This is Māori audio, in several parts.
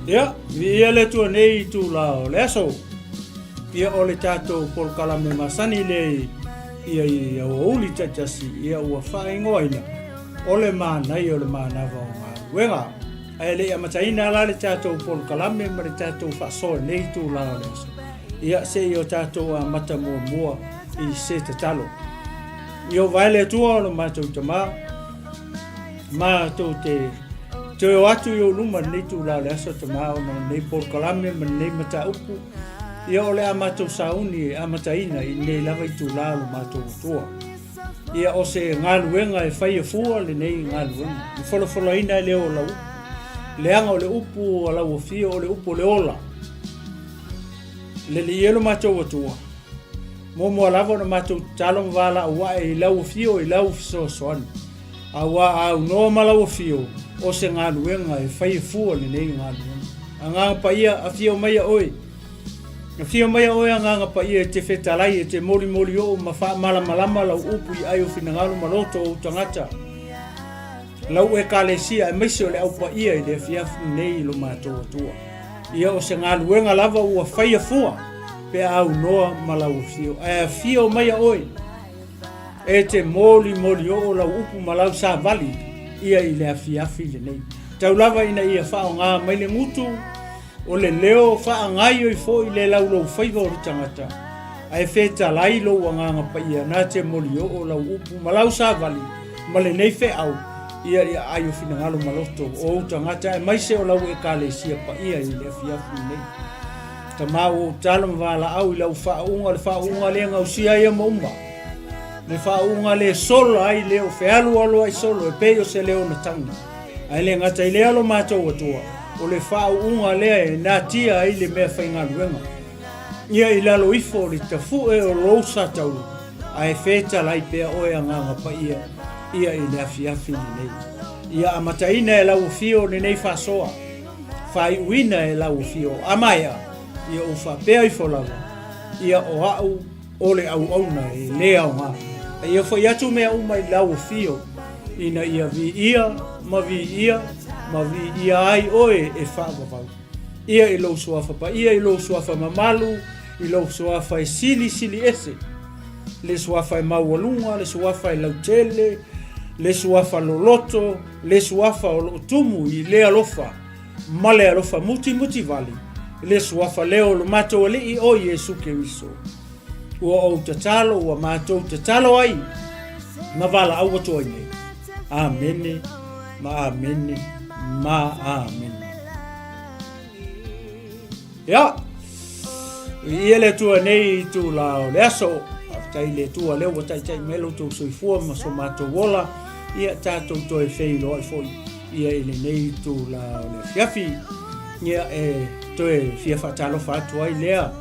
Ia, ia le tua nei tu lao le aso. Ia o le tato pol kalame masani le ia o uli tatasi ia ua whaingoina. O le MANAI o le MANAVA o GALUEGA. Ai le amataina la le tato pol kalame ma le tato whasoa nei tu lao le aso. Ia se i o tato a mata mua i se tatalo. Io vai le tua o le matou tama. Matou te o atu i o luma nei tu la le aso tama o na nei pol kalame ma nei mata upu. Ia o le amatou sauni amataina i nei lava i tu la lo matou tua. Ia o se GALUEGA e whaia fua le nei GALUEGA. I wholawhalaina le o lau. Leanga o le upu o lau o fio o le upu le ola. Le li elo matou atua. Momo lava na matou talo mawala awa e lau o fio i lau fisosoani. Awa au no malau o fio o se GALUEGA e whaia fua le nei GALUEGA. Anga pa ia a fio mai a oi. Na fia mai o ia nganga pa ia te whetalai e te mori o ma wha malama lau upu i ai o whinangalo maloto o tangata. Lau e kalesia e maisi o le au pa ia i le fiafu nei lo mātou atua. Ia o se GALUEGA lava ua whaia fua pe au noa ma lau fio. E fia mai oi e te mori o lau upu ma lau sa vali ia i le fiafi le nei. Tau lava ina ia whao ngā mai le ngutu o le leo whaangai o i fo i le lau whaiva o tangata. Ai whetalai lo wanganga pa ia nā te mori o lau upu ma lau sa vali ma le nei whe au ia ai o whinangalo maloto o tangata e maise o lau e kalesia pa ia i le fiafu nei. Ta mau o talo mwala au i lau whaunga le ngausia ia maumba. Le whaunga le solo ai leo whealu alo ai solo e peo se leo na tangi. Ai le ngata i leo lo mātou atua. O le whaunga lea e nā tia ai le mea whai GALUEGA. Ia i lalo ifo le tafu e o rosa tauru. Ai wheta lai pea oe nganga pa ia i le afiafi nei. Ia amataina e lau fio le nei whasoa. Whai uina e lau fio amaya. Ia o whapea i wholawa. Ia o au o le au auna e lea o ngā. Ia whai atu mea umai lau fio. Ina ia vi ia, ma vi ia, ma vi ia ai oe e whaavavau. Ia i lau suafa pa, ia i lau suafa mamalu, i lau suafa e sili ese. Le suafa e maualunga, le suafa e lautele, le suafa loloto, le suafa o tumu i le alofa, ma le alofa muti vali. Le suafa leo lo mato ali i o Yesu Keriso. Ua o tatalo, ua mato tatalo ai, ma vala au atoa nei. Amene, ma amene, ma amene. Ia, ia le tua nei tu lao le aso, tai le tua leo wa tai melo tu soifua ma so mato wola, ia tato to e fei lo foi, ia ile nei tu lao le fiafi, ia e to e fiafa talo fatu ai lea,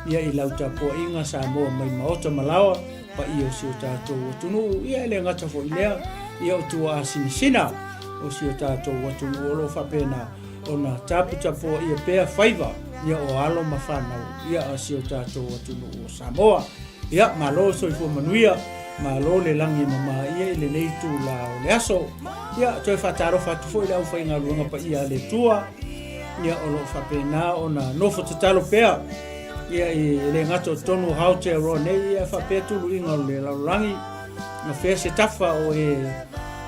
ia i lauta po inga sa mo mai maota malawa, pa ia si o tato tunu, ia ile ngata foi lea, ia o tua asinisina, o si o tato watunu olo whapena o na tapu ia pea whaiva, ia o alo mawhanau, ia o si o tato watunu o Samoa. Ia malo soifua manuia, malo le langi mama ia ile nei tu la le aso. Ia toi whataro whatu fo ile au whainga luanga pa ia le tua. Ia o lo whapena o na nofo tatalo pea. Ia i le ngato tonu Aotearoa nei ia whapea tulu inga le laurangi. Na whea se tafa o e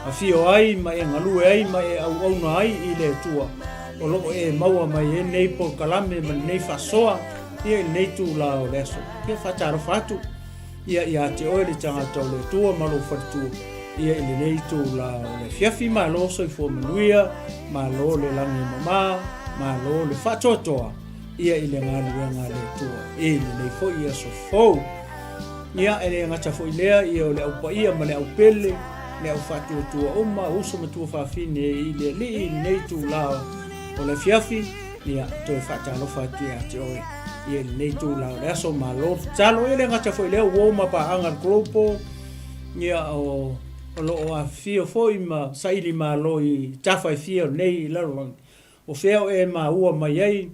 a fio ai, ma e ngalue ai, ma e au auna ai i le tua. O lo e maua mai e nei po kalame, ma nei whasoa, ia i nei tu la o le aso. Ia whataro whatu, ia te oe le tangata o le tua, ma lo whatu. Ia i le nei tu la o le fiafi, ma lo so i fua manuia, ma lo le langi mama, ma lo le whatotoa. Ia i le ngāluenga le tua, e le nei fo ia so fau. Ia e le ngata fo i lea, ia o le au pa ia, ma le au pele, le au whatu tua oma, uso ma tua whawhine i le li nei tu lao o le fiafi, ia toi whatalo whatu ia te oe. Ia nei tu lao le aso ma lo talo, ia le ngata fo i lea uoma pa angar glopo, ia o lo o a fio fo i ma saili ma lo i tafa i fio nei larong. O feo e ma ua mai ei,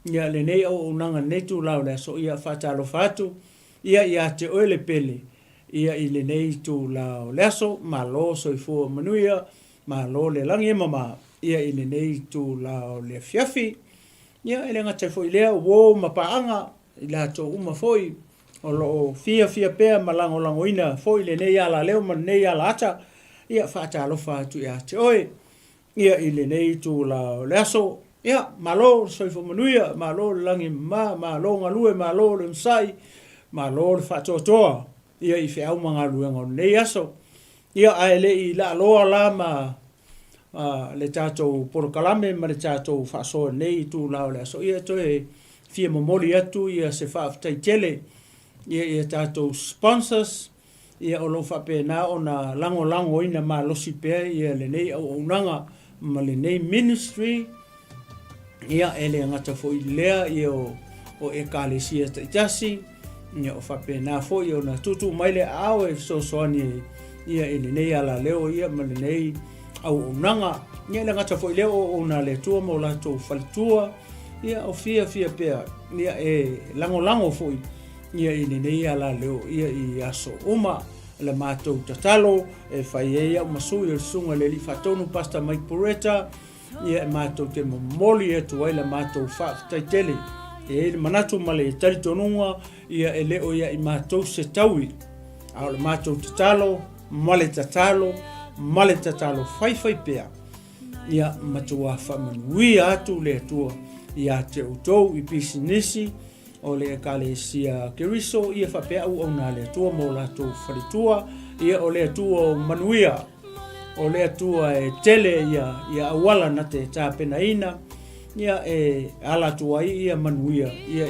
ia le nei o unanga nei tu lao le aso, ia whatalo whatu, ia te oe le pele. Ia i le nei tu lao leaso, ma lo soifua manuia, ma lo le langi mama, ia i le nei tu lao le fiafi, ia ele ngata foi lea wo mapaanga ila to uma foi o lo fia pe malango langoina foi le nei ala leo man nei ala ata ia fa ta lo fa tu ia te oi ia ile nei tu la leso ia malo soi fo manuia malo langi malo ngalue malo le sai malo fa to ia I fe au manga luenga nei aso ia ele I la lo la ma le tato por kalame ma le tato fa so nei tu la leso ia to e fia momoli atu ia se fa taitele ia tato sponsors ia o lo fa pena ona lango ina ma losi pe ia le nei au unanga ma le nei ministry ia ele ngata fo lea ia o ekalesia taitasi ia o fa pena fo ia na tutu mai le au so soani ia ele nei ala leo ia ma le nei au unanga ia le ngata fo leo ona le tua mo la to faltua ia o fia pe ia lango fo ia ini nei ala leo ia I aso uma le matou tatalo e fai ia masu I sunga le li fatonu pasta mai poreta ia matou te momoli e tu ai le matou fa taitele e manatu male tali tonunga ia leo ia I matou se taui au le matou tatalo male tatalo fai pea ia matua fa manui atu le tua ia te utou I pisinisi o le kalesia keriso ia fa pe au ona le tua mo la tu fritua ia o le tua manuia o le tua e tele ia wala na te tapena ina ia ala tua ia manuia ia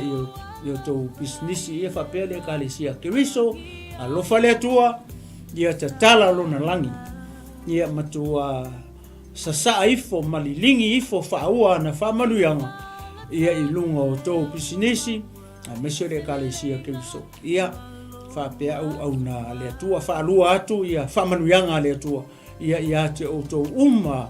io to business ia fa pe le kalesia keriso a lo fa le tua ia te tala lo na langi ia matua sasa ifo malilingi ifo fa ua na fa manuianga ia I lunga o to business meso le kalesia keriso ia fa pe au na le tua fa lua atu ia fa manuianga le tua ia te o to uma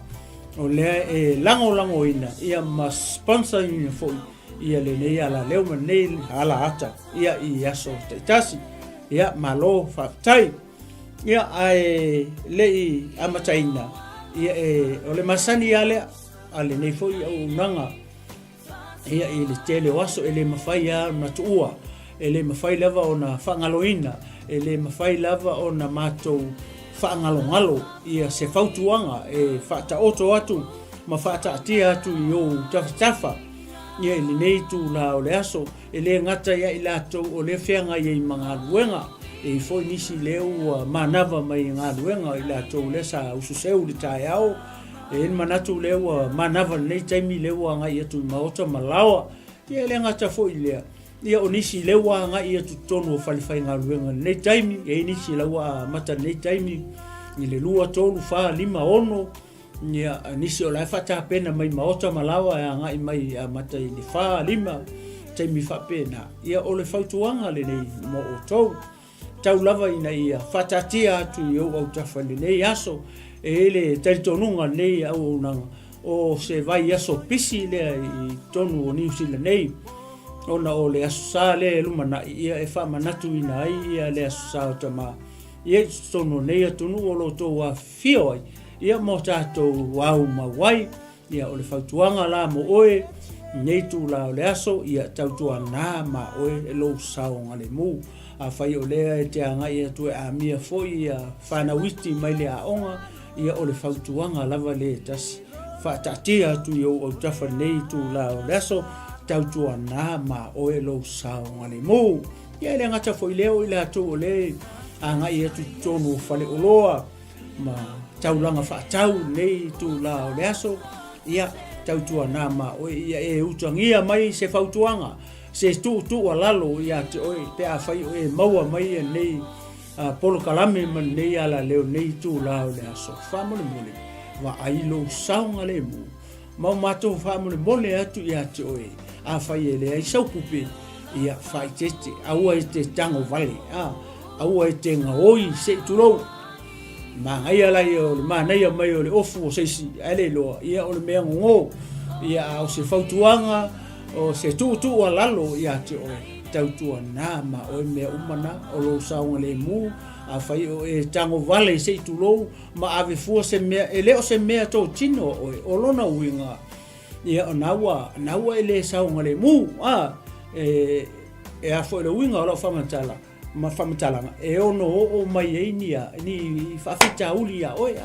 o le lango ina ia ma sponsor ina foi ia le nei ala leo nei ala ata ia I aso tasi ia malo fa tai ia ai le amataina ia o le masani ale nei foi au nanga ia I le tele waso ele mafai a na tua ele mafai lava ona fangaloina ele mafai lava ona matou fangalo ia se fautuanga fata oto atu mafata atia atu yo tafa ia ele nei tu la o le aso ele ngata ia ilato o le feanga ia I manga luenga foi nisi leo manava mai nga luenga ilato le sa ususeu le taiao manatu lewa manava nei taimi lewa nga ia tu maota malawa ia le ngata fo ile ia onisi lewa nga ia tu tonu o falifai nga luenga nei taimi nisi lewa mata nei taimi ile lua tolu fa lima ono ia nisi o la fata pena mai maota malawa nga I mai mata ile fa lima taimi fa pena ia ole fautuanga le nei mo o tau lava ina ia fata tia tu yo au tafale nei aso ele tonunga nei au nanga o se vai aso pisi le I tonu o New Zealand nei ona o le aso sa le lumana ia fa manatu ina ai ia le aso sa tama ia tonu nei tonu o lo to wa fio ia mo tato wau mawai ia o le fautuanga la mo oe nei tu la le aso ia tautua na ma oe lo sao ngale mu a fai o le te anga ia tu a mia foi ia fana witi mai le aonga ia o le fautuanga lava le tasi fa tatia tu yo o tafa nei tu la o leso tautua na ma o e lo sao ngale mo ia le ngata foi leo ila tu o le anga ia tu tonu fale oloa ma taulanga fa tau nei tu la o leso ia tautua na ma o ia utangia mai se fautuanga se tu alalo ia te oi pe a fai o maua mai nei polo kalame man nei ala leo nei tu la o le aso famole mole wa ai lo saunga le mu ma mato famole mole atu ia te oi a fai ele ai sau kupe ia fai tete au ai te tango vale au ai te ngoi se tulo ma ai ala yo ma nei mai o le ofu o seisi ale lo ia o le mea ngo ia o se fautuanga o se tu alalo ia te oi tautua na ma o mea umana o lo saunga le mu a fai o tango vale se tulo ma ave fua se mea ele o se mea to tino o lona winga ia naua ele saunga le mu e a foi le winga o whamatala e ono o mai e ni whawhita uli a oe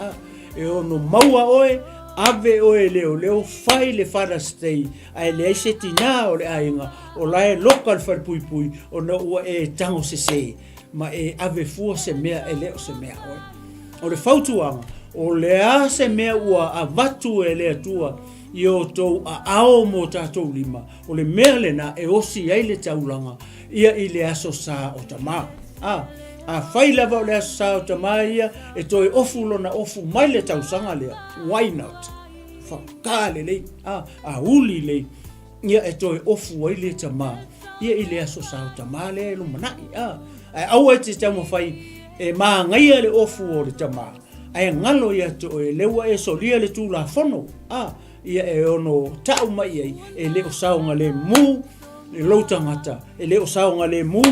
e ono maua oe ave oe leo whai le wharastei ai le aise tina o le ainga o lae loka le wharpui o na ua e tango se ma e ave fua se mea e leo se mea oe o le whautuanga o le a se mea ua a vatu e lea tua i o tau a ao mo tātou lima o le mea lena e osi ai le taulanga ia i le aso sa o tamā a whai lava o le aso sa o tamā ia e toi ofu lona ofu mai le tausanga lea why not whakale lei a uli lei ia e toi ofu ai le tamā ia i le aso sa o tamā lea lo manai ai au e te tamo whai e maa ngaia le ofu o le tamā ai ngalo ia to e lewa e solia le tūla whono ia e ono tau mai ai e leo saunga le mu e lau tangata e leo saunga le mu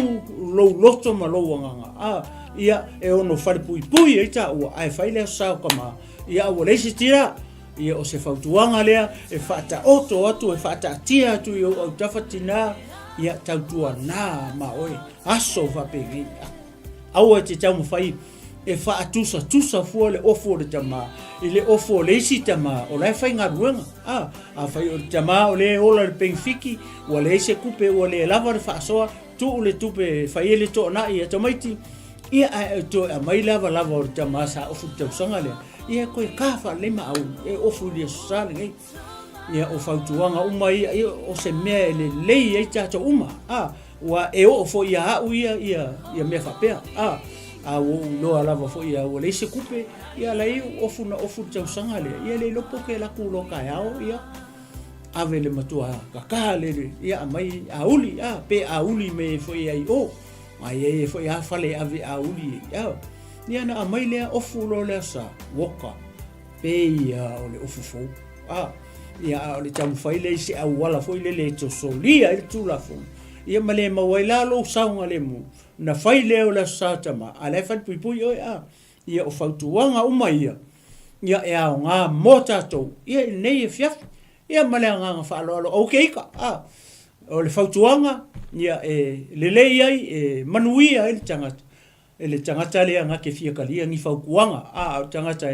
lau loto ma lau anganga ia e ono wharepui e ta ua ai whai leo sau kama ia ua leisi tira ia o se whautuanga lea e whata oto atu e whata tia atu i au tawhatina ia tautua nā ma oe aso whapegi au e te tau mawhai e tusa fua le ofo le tama i le ofo le isi tama o lai whai ngā ruenga a whai o le tama o le ola le pengwhiki o le ise kupe o le lava le whaasoa tu o le tupe whai ele to na i a tamaiti ia a to a mai lava o le tama sa ofo le tausanga lea ia koe kawha lema au e ofo le sosale ngai ia o whautuanga uma ia o se mea e le lei ei tato uma wa e o fo ia au ia mea whapea a o loa lava fo ia o le se kupe ia lai ofu tausanga le ia le lopo ke la kulo ka ao ia ave le matua ka le ia mai auli pe auli me fo ia o mai e fo ia fale ave auli ia na mai le ofu lo le sa woka pe ia o le ofu fo ia o le tamu fai le se au wala fo le to solia il tu la fo ia male mawaila lo saunga le mu na fai leo la satama ale fa pui o ia o fautuanga uma ia e a nga mota to ia nei fiaf ia male nga fa lo okay ka o le fautuanga ia le ai manuia ele tangata le nga ke fia kalia ngi faukuanga tangata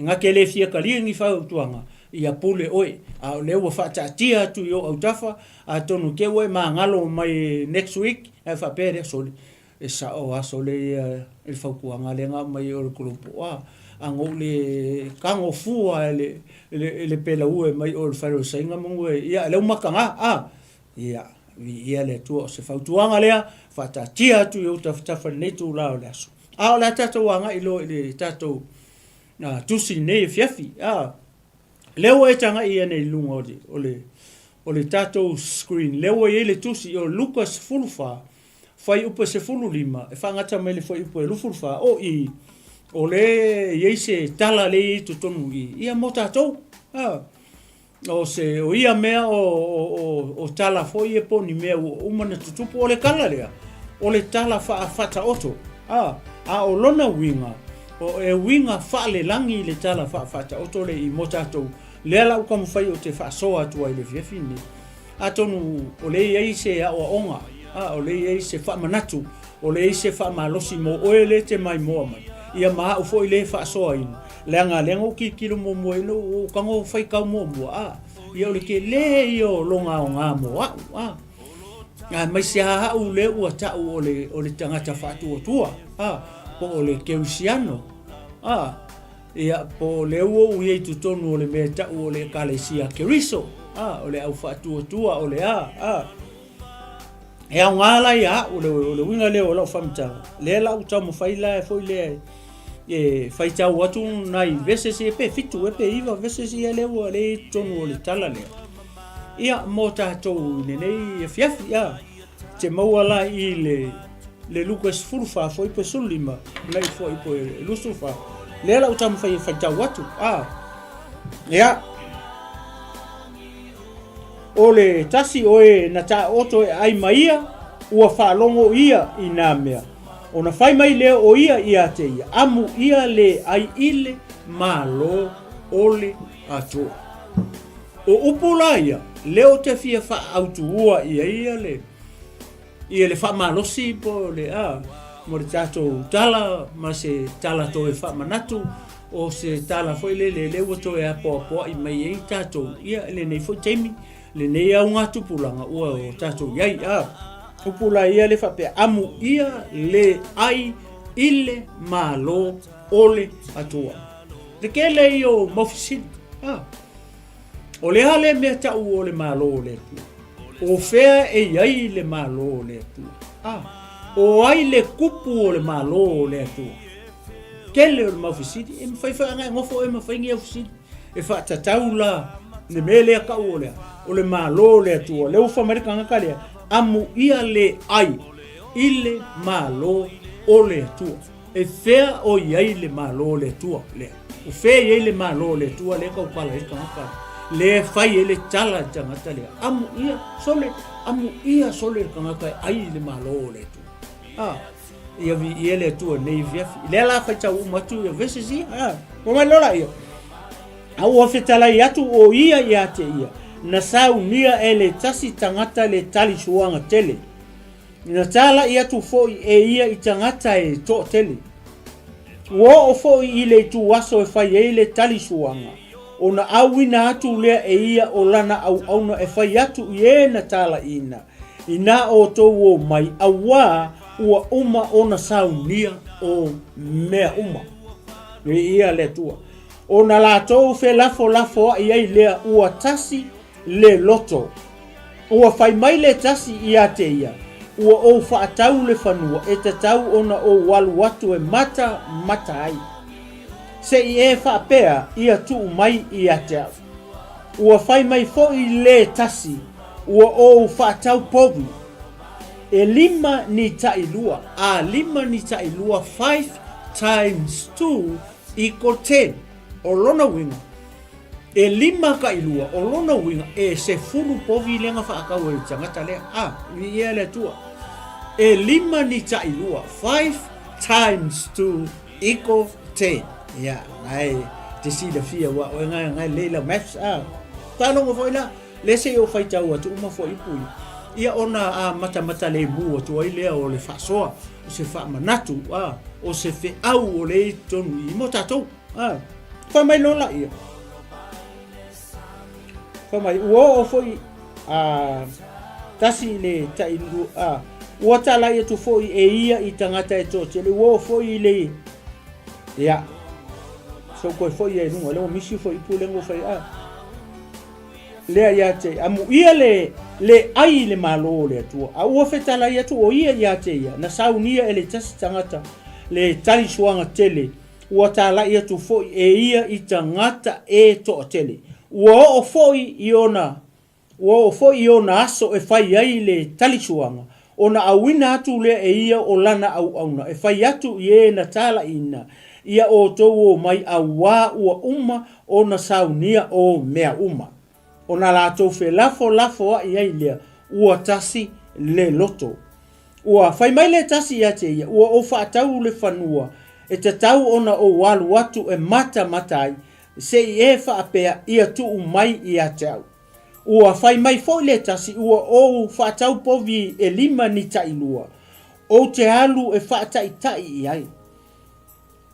nga ke le fia kalia ngi fautuanga ia pule oi a le wa fa tia tu yo au tafa a tonu ke we ma ngalo mai next week e fa pere so e sa o aso le il faukuanga le nga mai o grupo ango le kango fua le pela ue mai o faro sainga mo ia le makanga ia le tu se fautuanga le fa tia tu yo tafa nei tu la o aso a la tato wanga ilo le tato na tu si nei fiafi leo e tanga ia nei lunga o le tato screen leo e le tusi o Luka fulfa fai upa se fulu lima e whangata mele fai upa e lufulfa o le yeise tala le tutonu ia mo tatou o ia mea o tala foi e poni mea umana tutupu o le kala lea o le tala fata oto o lona winga o e winga le langi le tala fata oto le i mo tatou le ala uka mwhai o te whaasoa atua i le fiafini. Atonu o le iei se a o onga, o le iei se whaamanatu, o le iei se whaamalosi mo oe le te mai moa mai. Ia maha ufo i le whaasoa inu. Leanga o ki kilo mo moe no o kango whai kau mo mua. Ia o le ke le i o longa o ngā moa. Mai se hau le ua tau o le tangata whaatua tua. Po o le keusiano. Ia po le ua ui tu tonu o le mea tau o le kalesia keriso o le au whaatua tua o le e au ngāla ia o le winga leo lau whamtanga le lau tau mo whaila e foi le e whaitau atu nai veses e pe fitu e pe iwa veses e leo le tonu o le tala leo ia mo tātou nenei e fiafi te maua la i le Lukas fulfa foi pe sulima lai foi pe lusufa le la utam fai tau atu ia ole tasi oe na ta oto ai maia ua whaalongo ia i nā mea ona fai mai leo o ia te ia amu ia le ai ile malo ole atua O upula ia, leo te fia wha autua ia le wha malosi po le mo le tātou tala, ma se tala to e wha manatu, o se tala foi le lewa to e apoa i mai ei tātou ia le nei foi teimi, le nei au ngātu pulanga ua o tātou iai upula ia le wha pe amu ia le ai ile malo ole atua. Te kele i o mawhisini, o le hale mea tau o le malo le atua. O fea e iai le malo le atua. O ai le kupu o le malo le atua. Kele o le mawhisini, e mawhaiwha ngai ngofo e mawhaingi au fisini. E wha tatau la, ne me lea kau o le malo le atua. Le ufa marika ngaka lea, amu ia le ai, ile malo o le atua. E fea o iai le malo le atua lea. O fea iai le malo le atua lea kau pala ika ngaka. Le fai ele tala tangata lea. Amu ia sole kangaka ai le malo le atua. Ia vi ia le atua nei viafi. Le la fai tau umatu ia vesesi. O mai lola ia. Au o fetala i atu o ia te ia. Na sau nia ele tasi tangata le tali suanga tele. Na tala i atu foi e ia i tangata e to tele. Wo o foi i le tu waso e fai e le tali suanga. O na awina atu lea e ia o lana au auna e fai atu i e na tala ina. Ina o to o mai awa ua uma o na saunia o mea uma. E ia le tua. O na la tou fe lafo i ai lea ua tasi le loto. Ua fai mai le tasi i a te ia. Ua o whaatau le whanua e te tau ona o walu watu e mata ai. Se i e whaapea ia tuu mai i a te au. Ua fai mai fo i le tasi. Ua o whaatau pogi. E lima ni tailua. Lima ni tailua 5 times 2 equal 10. O lona winga. E lima ka ilua. O lona winga. E se fulu povi lenga whaakau e tangata lea. I ea lea tua. E lima ni tailua. 5 times 2 equal 10. Ia, ngai te sila fia wa o ngai leila maths talo mo foi la le se o fai tau atu uma foi pui ia ona mata le mu tu ai le o le fasoa o se fa manatu o se fe au o le tonu i mo tatou fa mai lola ia fa mai o foi tasi le tailu o tala ia tu foi e ia i tangata e to le o foi le ia so ko foi e no le misi foi pule ngo foi le ia te amu ia le ai le malo le tu o fetala ia tu o ia te ia na saunia ele tasi tangata le tali suanga tele o tala ia tu foi e ia i tangata e to tele o foi iona aso e fai ai le tali suanga ona awina atu le e ia o lana au e fai atu ie na tala ina ia o tō mai awa ua uma o na saunia o mea uma. O na la tō fe lafo a ia ilea ua tasi le loto. Ua fai mai le tasi ia te ia ua o whaatau le whanua e te tau ona o walu watu e mata ai se i e whaapea ia tuu mai ia te au. Ua fai mai fo le tasi ua o whaatau povi e lima ni tailua. O te alu e whaataitai iai.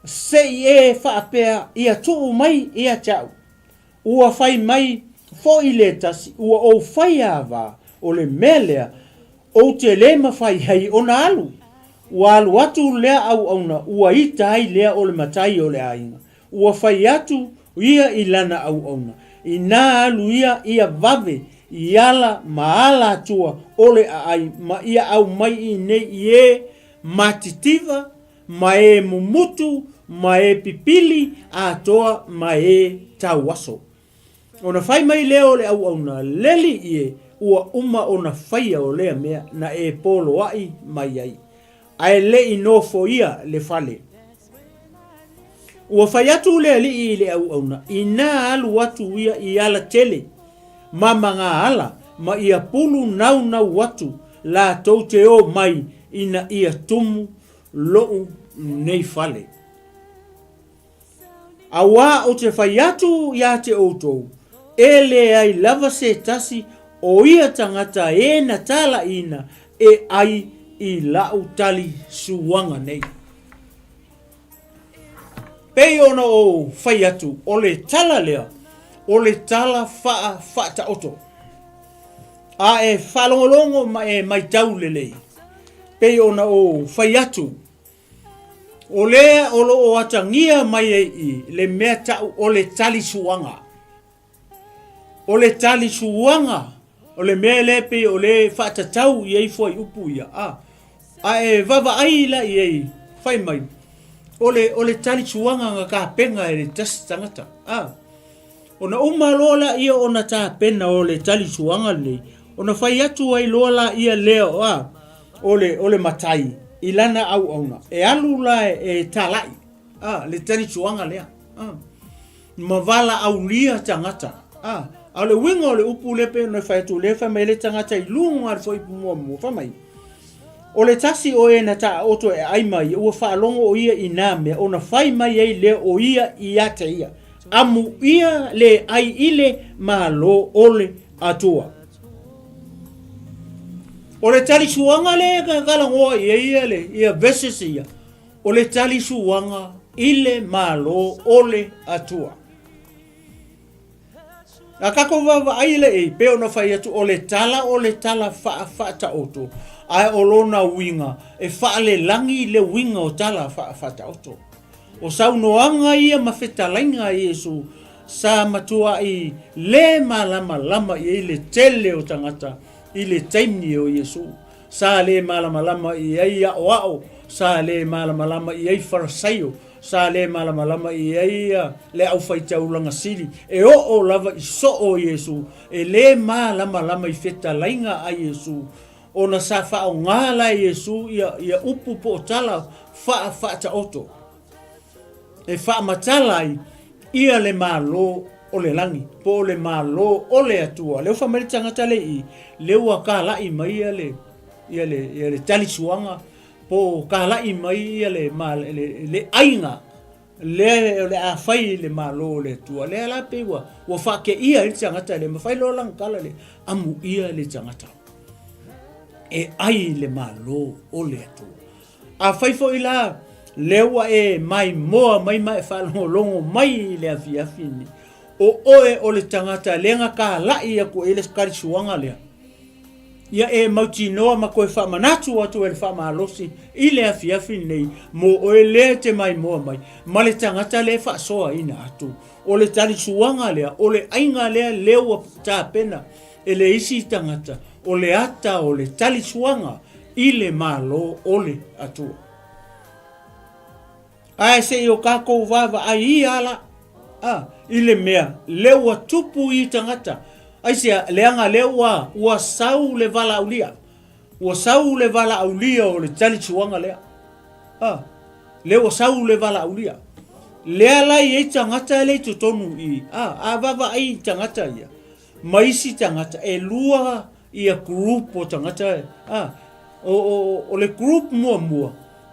Se e whaapea ia tuu mai ia tau. Ua fai mai fo i le tasi. Ua o fai awa o le melea. O te le mawhai hei o na alu. Ua alu atu lea au na. Ua ita hai lea o le matai o le ainga. Ua fai atu ia i lana au na. I nā alu ia vave. I ala maala atua o le ai. Ma ia au mai i nei i e matitiva. Ma e mumutu, ma e pipili, a toa ma e tauaso. Ona fai mai leo le au na leli ie, ua uma ona faia o lea mea na e polo ai mai ai. Ae le ino fo ia le fale. Ua fai atu lea li i le au na, i nā alu watu ia i ala tele, mama ngā ala, ma ia pulu nau watu, la tau te o mai ina ia tumu lou nei fale. Awa o te whai atu ia te outou, le ai lava se tasi o ia tangata e na tala ina e ai I lau tali suanga nei. Pei ona o whai atu, o le tala lea, o le tala wha ta oto. A e whalongolongo mai tau lelei. Pei ona o whai atu, o lea o lo o atangia mai I le mea tau o le tali suanga. O le tali suanga, o le mea lepe o le wha ta tau I foi upu ia. A e vava aila I ei, whai mai. O le tali suanga nga ka penga e le tas tangata. Ona umalola ia ona ta pena o le tali suanga nei. Ona whai atu ai lola ia leo o le matai. Ilana au auna. E alula e talai. Le tali suanga lea. Mavala au lia tangata. A le winga o le upu lepe na whai atu le whai mai le tangata I lunga al fwai pumua mua whai mai. O le tasi o e na ta oto e ai mai ua whaalongo o ia I nā mea o na whai mai ei le o ia I ate ia. Amu ia le ai ile ma lo ole atua. O le tali suanga le kala ngoa ia le ia veses ia. O le tali suanga ile ma lo ole atua. A kako wawa ai le ei peo na whai atu o le tala wha ta oto. Ai olona winga e whaale langi le winga o tala wha oto. O saunoanga ia mawhetalainga Iesu sa matua I le malama I le tele o tangata I le taimi o Iesu. Sa le malama I ai o ao. Sa le malama I ai farasaio. Sa le malama I ai le au whaitaulanga siri. E o lava I so o Iesu. E le malama I whetalainga a Iesu. Ona sa wha o ngala Iesu ia upu po tala wha ta oto. E wha matalai ia le malo o le langi. Po le malo o le atua. Leo wha maritangata le I. Leo a ka lai mai ia le tali suanga. Po ka lai mai ia le ainga. Le a whai le malo le atua. Le ala pewa. Wa wha ke ia le tangata le. Ma whai lo lang kala le. Amu ia le tangata. E ai le malo o le atua. A whaifo ila lewa e mai moa mai whalongolongo mai le afiafini. O oe o le tangata lenga ka lai a ko ele skari suanga lea. Ia e mauti noa ma koe whamanatu atu e le whamalosi I le afiafini nei mo oe le te mai moa mai. Ma le tangata le whasoa ina atu. O le tali suanga lea, o le ainga lea lewa tā pena. E le isi tangata. O le ata o le tali suanga I le malo o le atua. Ai se o kako vava ai ala. I le mea lewa tupu I tangata. Ai se leanga lewa ua sau le vala aulia. Ua sau le vala aulia o le tali suanga lea. Lewa sau le vala aulia. Lea lai e tangata le tutonu I. Vava ai tangata ia. Maisi tangata e lua ia group o tangata o le group mua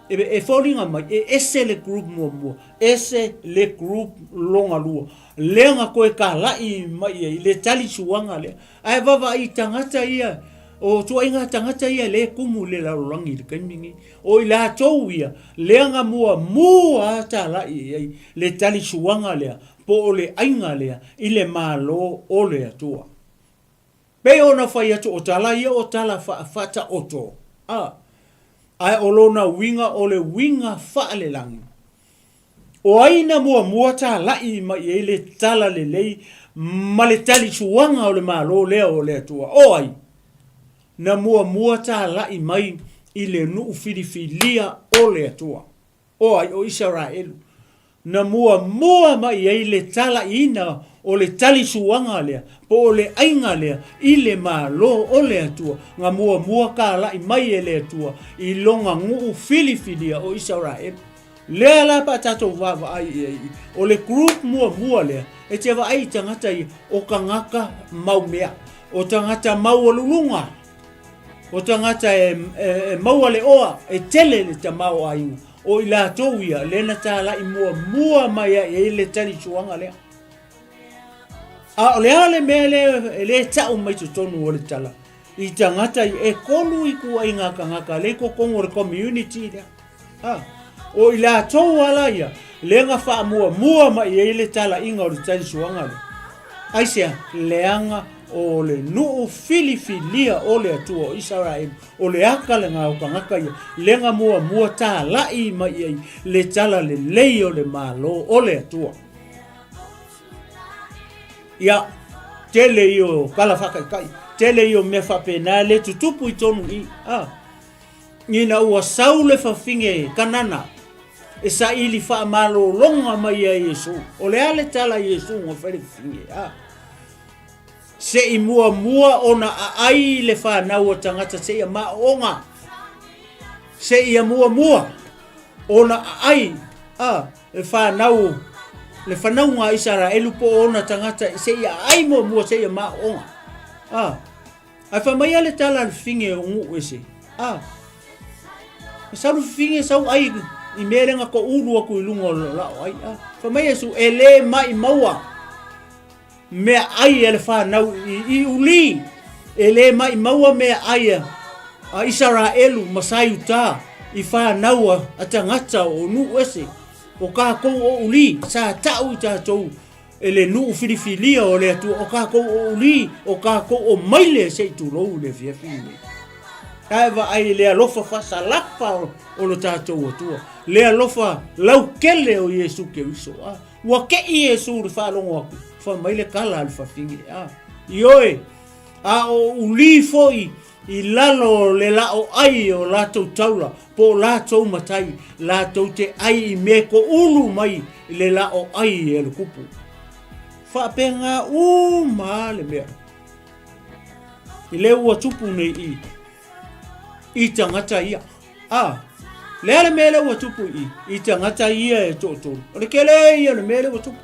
e fallinga mai e ese le group mua ese le group longa lua lenga koe ka lai mai I le tali suanga le ai vava I tangata ia o tuainga tangata ia le kumu le laurangi le kaimingi o I la tou ia lenga mua ta lai le tali suanga le po o le ainga le I le malo o le atua. Pe ona whai atu o tala ia o tala whata oto. Ai olona winga o le winga whaale langi. O aina mua ta lai mai e le tala le lei ma le tali suanga o le malo lea o le atua. O ai. Na mua ta lai mai I le nuu filifilia o le atua. O ai o Israelu. Na mua mai e le tala ina o le tali suanga lea, po o le ainga lea, I le malo o le atua, nga mua ka lai mai e le atua, I longa nguu filifilia o Israel. Lea la pa tato vava ai, o le group mua lea, e te wa ai tangata I, o kangaka mau mea, o tangata mau alulunga, o tangata mau ale oa, e tele le ta mau ainga, o ila touia, lena ta lai mua mai e le tali suanga lea. o le ale mele le tau mai tonu o le tala. I tangata e kolu i ku ai ngaka le ko kongo le community le. O ila tau ala ia le nga fa mua ma i le tala inga o le tali suanga le. Aisia leanga o le nuu filifilia o le atua o Israel o le aka le ngā ukangaka ia le nga mua tā lai ma i le tala le lei o le malo o le atua. Ia tele i o kalawhakaikai, tele i o mea whapena le tutupu i tonu i. Nina ua sau le whawhinge kanana e sa ili wha malo longa mai a Yesu. O le ale tala Yesu ngā whare whinge. Se i mua ona a ai le whanau o tangata se ia maonga. Se ia mua ona a ai le whanau le whanau ngā Israelu po ona tangata se ia ai mua se ia maonga. Ai whamai ale tala le whinge o ngu ese. Sau whinge sau ai i merenga ko ulu aku i lungo lao ai. Whamai esu e le mai maua. Mea ai ele whanau i uli. E le mai maua mea ai a Israelu masai uta i whanau a tangata o nu ese. O kako o uli sa tau i tātou. E le nuu filifilia o le atu o kako o uli. O kako o maile se i turou le fiafine. Taewa ai lea lofa whasa lapa o lo tātou atua. Lea lofa laukele o Yesu ke uso. Ua ke i Yesu le whalongo aku. Whamaile kala le whawhingi. Ioe, o uli foi i lalo le lao ai o lātou taula. Po lātou matai, lātou te ai i me ko ulu mai le lao ai e le kupu. Whapenga maa le mea. I le ua tupu nei i tangata ia. Lea mele ua tupu i tangata ia e tōtoro. O le kele ia le mele ua tupu.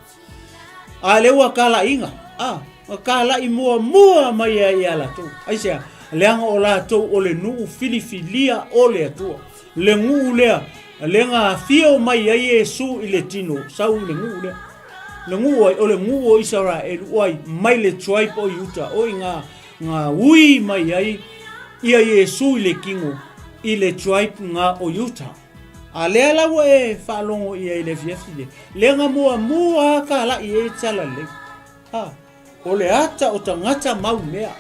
Le ua kala inga. Kala i mua mai ai ala tō. Aisea, leanga o la tō o le nuu filifilia o le atua. Le nguu lea, le ngā fio mai ai Yesu i le tino. Sau le nguu lea. Le nguu ai, o le nguu o Israel uai mai le tribe o Utah. O i ngā ui mai ai ia Yesu i le kingo i le tribe ngā o Utah. Lea lawa e whalongo i le fiafile. Lea ngā mua ka la i e tala le. O le ata o tangata mau mea.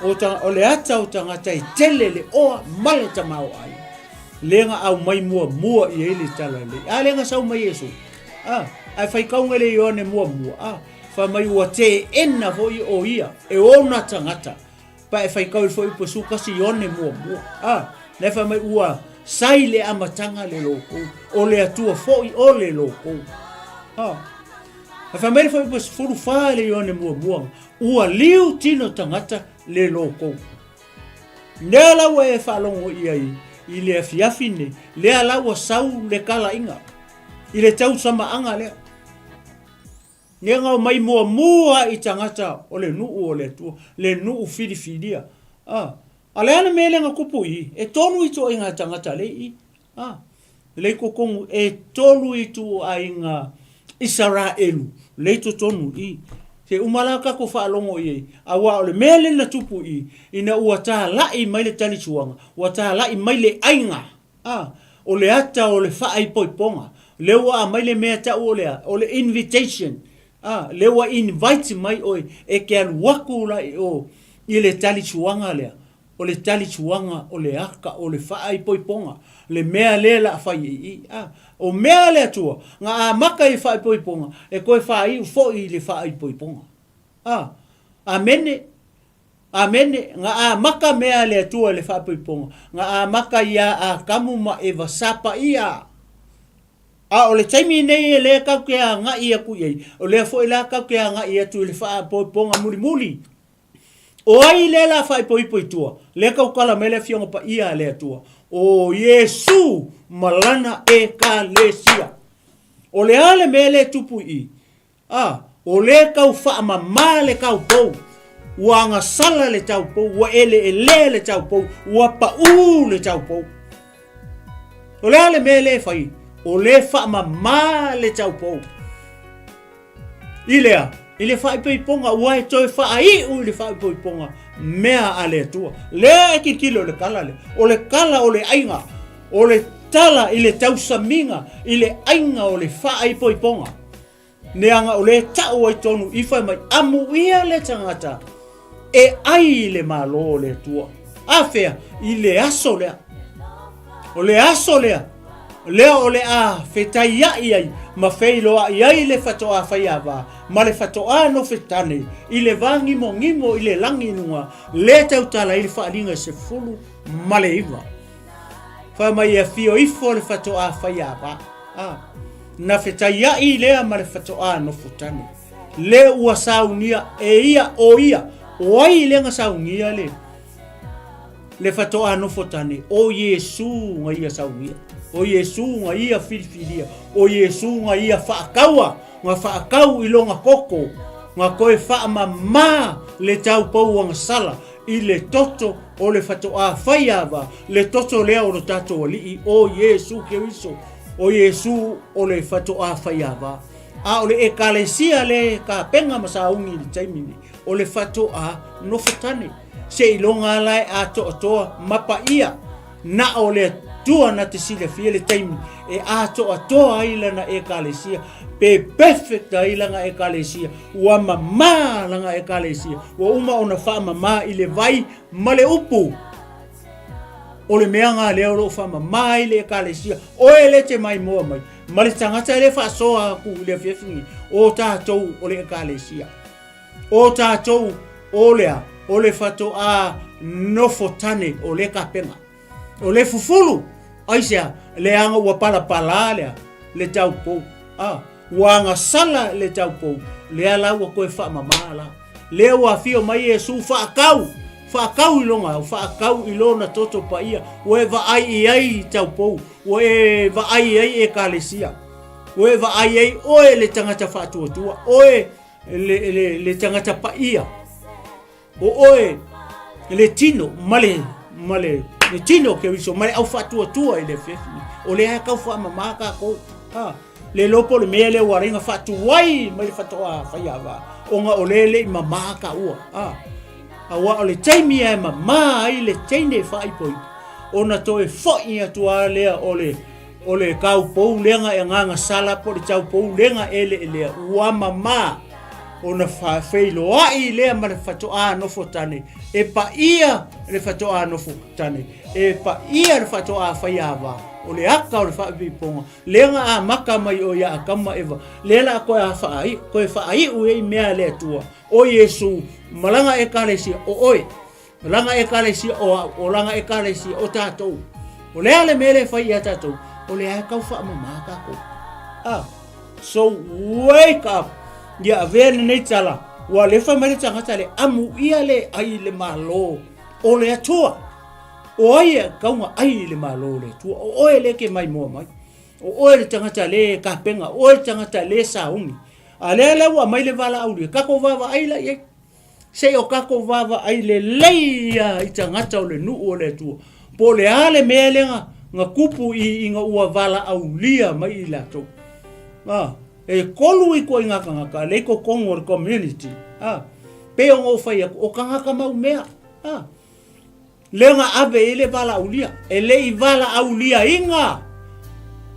O le ata o tangata i tele le oa male ta mau ai. Lea ngā au mai mua i e le tala le. Lea ngā sau mai Yesu. Ai whaikaunga le i one mua. Wha mai ua te ena fo i o ia. E ona tangata. Pa e whaikau i fo i pasukasi i one mua. Ne wha mai ua sai le amatanga le loko. O le atua fo i o le loko. Wha mai fo i pasufuru wha le i one mua. Ua liu tino tangata le loko. Nea lawa e whalongo i ai. I le afiafine. Lea lawa sau le kala inga. I le tau sama anga lea. Nea ngau mai mua i tangata o le nuu o le atua. Le nuu fidifidia. Ale ana mele nga kupu i. E tonu i tu ai ngā tangata le i. Le kokongu e tonu i tu ai ngā Israelu. Le to tonu i. Te umalaka ko whaalongo i. Awa o le mele na tupu i. Ina ua tā lai mai le tani tuanga. Ua tā lai mai le ainga. O le ata o le whaai poiponga. Le ua mai le mea tau o le invitation. Le ua invite mai oi. E ke anu waku lai o i le tali tuanga lea. O le tali tuanga, o le aka, o le whaai poiponga. Le mea lea la whai i. O mea lea tua. Ngā maka i whaai poiponga. E koe whaai u fo i le whaai poiponga. Amene. Ngā maka mea lea tua le whaai poiponga. Ngā maka ia a kamuma e wasapa ia. O le taimi nei e lea kau kea ngā ia ku iei. O lea fo i la kau kea ngā ia tu le whaai poiponga muli. O ai le la fai poi tua. Le kau kala mele fionga pa ia le tua. O Yesu malana e kalesia. O le ale mele tupu i. O le kau faa mama le kau pou. Ua anga sala le tau pou. Ua ele le tau pou. Ua pa le tau pou. O le ale mele fai. O le faa mama le tau pou. Ilea. Ile whaipoiponga ua toi whai u ile whaipoiponga mea ale tua. Le kikilo le kala le. O le kala o le ainga. O le tala ile tausaminga ile ainga o le whaipoiponga. Neanga o le tau ai tonu iwhai mai amu ia le tangata. E ai le malo le tua. Awhea i le aso lea. O le aso lea. Lea o le a whetai ai ma wheiloa i le whatoa whaiawa. Ma le whatoa no whetane. I le wangimo ngimo i le langi nunga. Le tautala i le whaalinga se fulu ma le iwa. Wha mai a whio ifo le whatoa whaiawa. Na whetai ai lea ma le whatoa no whetane. Le ua saunia e ia o ia. O ai lenga saunia le. Le whatoa no whetane. O Yesu nga ia saunia. O Yesu nga ia filifilia. O Yesu nga ia whaakaua. Nga whaakau ilonga koko. Nga koe whaamama le tau pou ang sala. I le toto o le whatoa whaiawa. Le toto lea o le tato li. O Yesu ke wiso. O Yesu o le whatoa whaiawa. A o le ekalesia le ka penga masaungi le taimini. O le whatoa no whetane. Se ilonga lai a toa mapa ia. Na o le tua na te sile fia le taimi e ato atoa aila na ekalesia pe perfect aila nga ekalesia ua mama langa ekalesia ua uma ona wha mama i le vai ma le upu o le mea ngā leo lo wha mama i le ekalesia o e le te mai mua mai ma le tangata le wha soa ku le fiafingi o tātou o le ekalesia o tātou o lea o le whatoa nofotane o le kapenga o le fufulu aisea le anga ua pala lea le tau pou ua anga sala le tau pou le ala ua koe wha mamala le ua fio mai Yesu whaakau ilona toto pa ia ua e vaai ai tau pou ua e vaai ai ekalesia ua e vaai ai oe le tangata whaatuatua oe le tangata pa ia oe le tino male le tino ke wiso male au whaatuatua i le whiawhi o le kau wha mamaka ko le lopo le mea le waringa whaatuai mai le whatoa whaiawa o nga o le i mamaka ua awa o le taimi e mama ai le teine whaipoi o na toe whoi atua lea o le kau pou lenga e nganga sala po le tau pou lenga ele lea ua mama o na whailo ai lea ma le whatoa nofo tane e pa ia le whatoa nofo tane e pa ia le whatoa whaiawa o le aka o le whaipiponga lenga a maka mai o ia a kama ewa lela koe a whaai koe whaai ue i mea lea tua o Yesu malanga e kalesia o oe malanga e kalesia o langa e kalesia o tātou o lea le mele whai a tātou o lea kau wha mamaka ko so wake up ya vele nei tala wa le fa mai tangata le amu ia le ai le malo o le atua o ai kaunga ai le malo le tua o ele ke mai mo mai o ele tangata le kapenga o ele tangata le saungi ale wa mai le vala au le kako vava ai la ye se o kako vava ai le leia i tangata o le nu o le tua po le ale melenga nga kupu i nga ua vala au lia mai la to e kolu i ko ngaka le ko kongo community pe o fai o kanga mau mea le nga ave ele vala ulia ele i vala aulia inga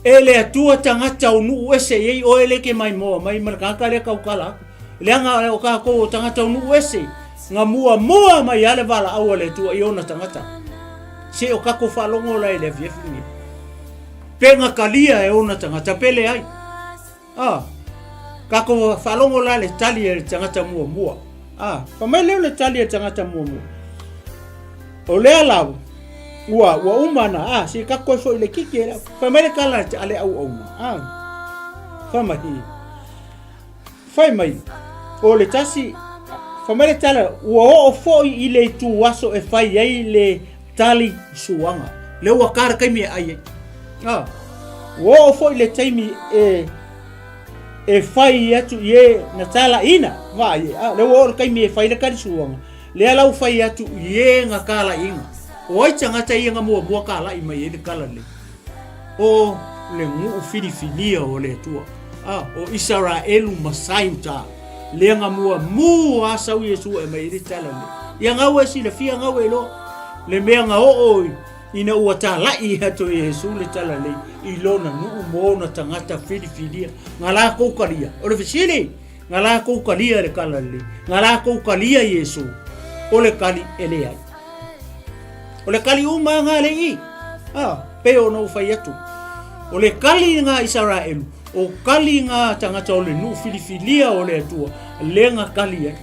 ele atua tangata unu ese ye o ele ke mai mo mai marka le kaukala le nga o ka ko tangata unu ese nga mua mai ale vala au le tu i ona tangata se o ka ko falongo la ele viefini pe nga kalia e ona tangata pele ai kako falongo la le tali e tangata mua pa mai le tali e tangata mua o le ala wa umana si kako so le kiki pa mai kala ale au fa mai o le tasi fa mai tala o fo i le tu waso e fai ai le tali suanga le wa kar kai mi ai o fo i le taimi e fai atu ye na tala ina vai le wo kai mi fai le kali suanga le ala fai atu ye nga kala ina o tangata ye nga mo kala i mai le kala le o le ngu filifilia o le tua o Israelu masainta lenga mua asau Yesu e mai le tala le ia ngau e sila fia ngau e lo le mea nga o ina ua talai hato Yesu le tala le i lona nuu mona tangata filifilia ngā la koukalia o le fisili ngā la koukalia le kala le ngā la koukalia Yesu o le kali ele ai o le kali uma ngā le i pe o no fai atu o le kali ngā Israelu o kali ngā tangata o le nuu filifilia o le atua le ngā kali ai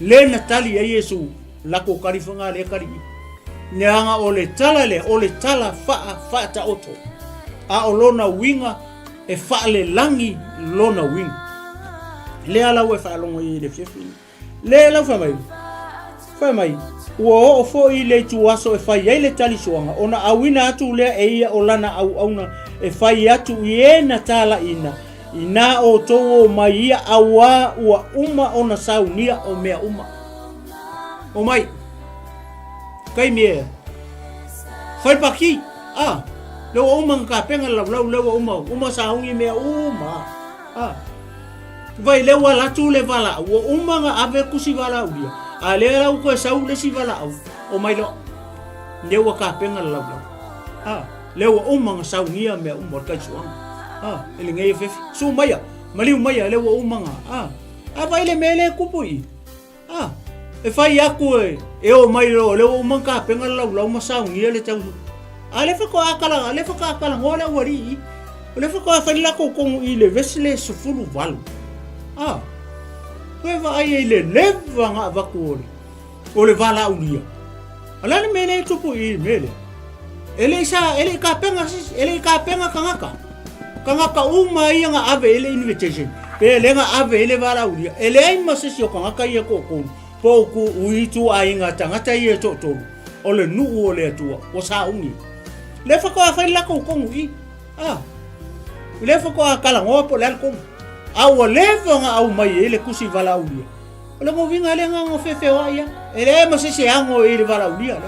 le na tali ai Yesu lako kali whanga le kali i Neanga o le tala faa ta oto. A o lona winga e faa le langi lona winga. Le ala ue faa longo i le fiafini. Le ala fai mai. Ua o fo i le tuaso e fai ai le tali suanga. Ona awina atu lea e ia o lana au auna e fai atu i e na tala ina. Ina o towo mai ia awa ua uma ona saunia o mea uma. O mai. Kai mea fai paki leo uma ka penga lau leo uma saungi mea uma vai leo la tu le vala uma nga ave kusi vala ulia a le lau ko sau le si vala o mai lo leo ka penga lau leo uma nga saungi mea uma ka chuang ele ngai fe su maya maliu maya leo uma nga vai le mele kupui e fai aku e o mai lo le o manka penga lau masau ngia le tau ale fa ko akala ngole wari le fa ko fa la ko i le vesle sufulu valu ko va ai le leva nga va ko o le vala ulia ala le mele tupu i mele ele ka penga kangaka uma ia nga ave ele invitation pe le nga ave ele vala ulia ele ai masisi o kangaka ia ko Pouku uitu ainga tangata i e tōtōru. O le nuu o le atua, o sa ungi. Le whako a whai lako kongu i. Le whako a kalangoa po le alkongu. Aua le whanga au mai e le kusi vala ulia. O le movinga le ngā ngō whewha ia. E le masese ango e le vala ulia.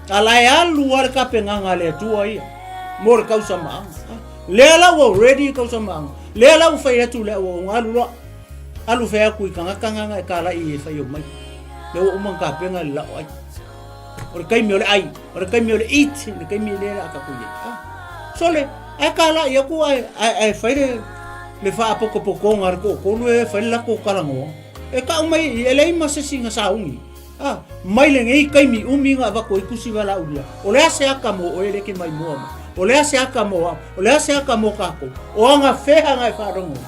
A lai alu ar ka penganga le atua ia. Mo le kausa maanga. Le ala ua ready kausa maanga. Le ala ua whai atu le ua ngalu roa. Alu fea kui kanga e kala i e whai o mai. Leo o man ka penga le lau ai. O le kaimi o le ai. O le kaimi o le it. Le kaimi le a ka kui e. So le, ai kala i aku ai whai le wha poko ngar ko. Konu e whai lako karangoa. E ka umai e le ima sesi nga sa ungi. Mai le ngei kaimi umi nga wako i kusi wala ulia. O le ase aka mo o e leke mai mua ma. O le ase aka mo o le ase aka mo kako. O anga wheha nga e wharongo.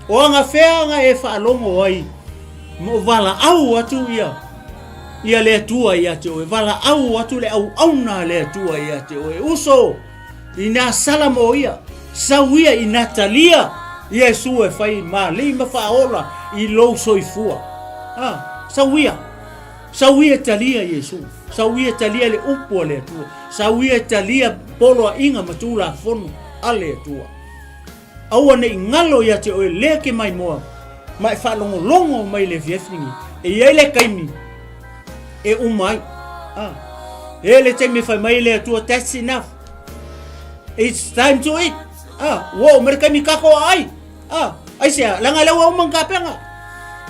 O anga whea nga e whaalongo ai. Mo vala au atu ia. Ia le atua ia te oe. Vala au atu le au auna le atua ia te oe. Uso. Ina salamo ia. Sau ia ina talia. Ia su e whai ma. Lima whaola i lou soifua. Sau ia. Sau ia talia Yesu. Sau ia talia le upua le atua. Sau ia talia poloa inga matula fono ale atua. Aua nei ngalo ia te oe leke mai moa. Mai whalongo longo mai le fiefningi. E iei le kaimi. E umai. E le te me whai mai le atua. That's enough. It's time to eat. Wow, mere kaimi kako ai. Ai sea, langa lewa umang kapenga.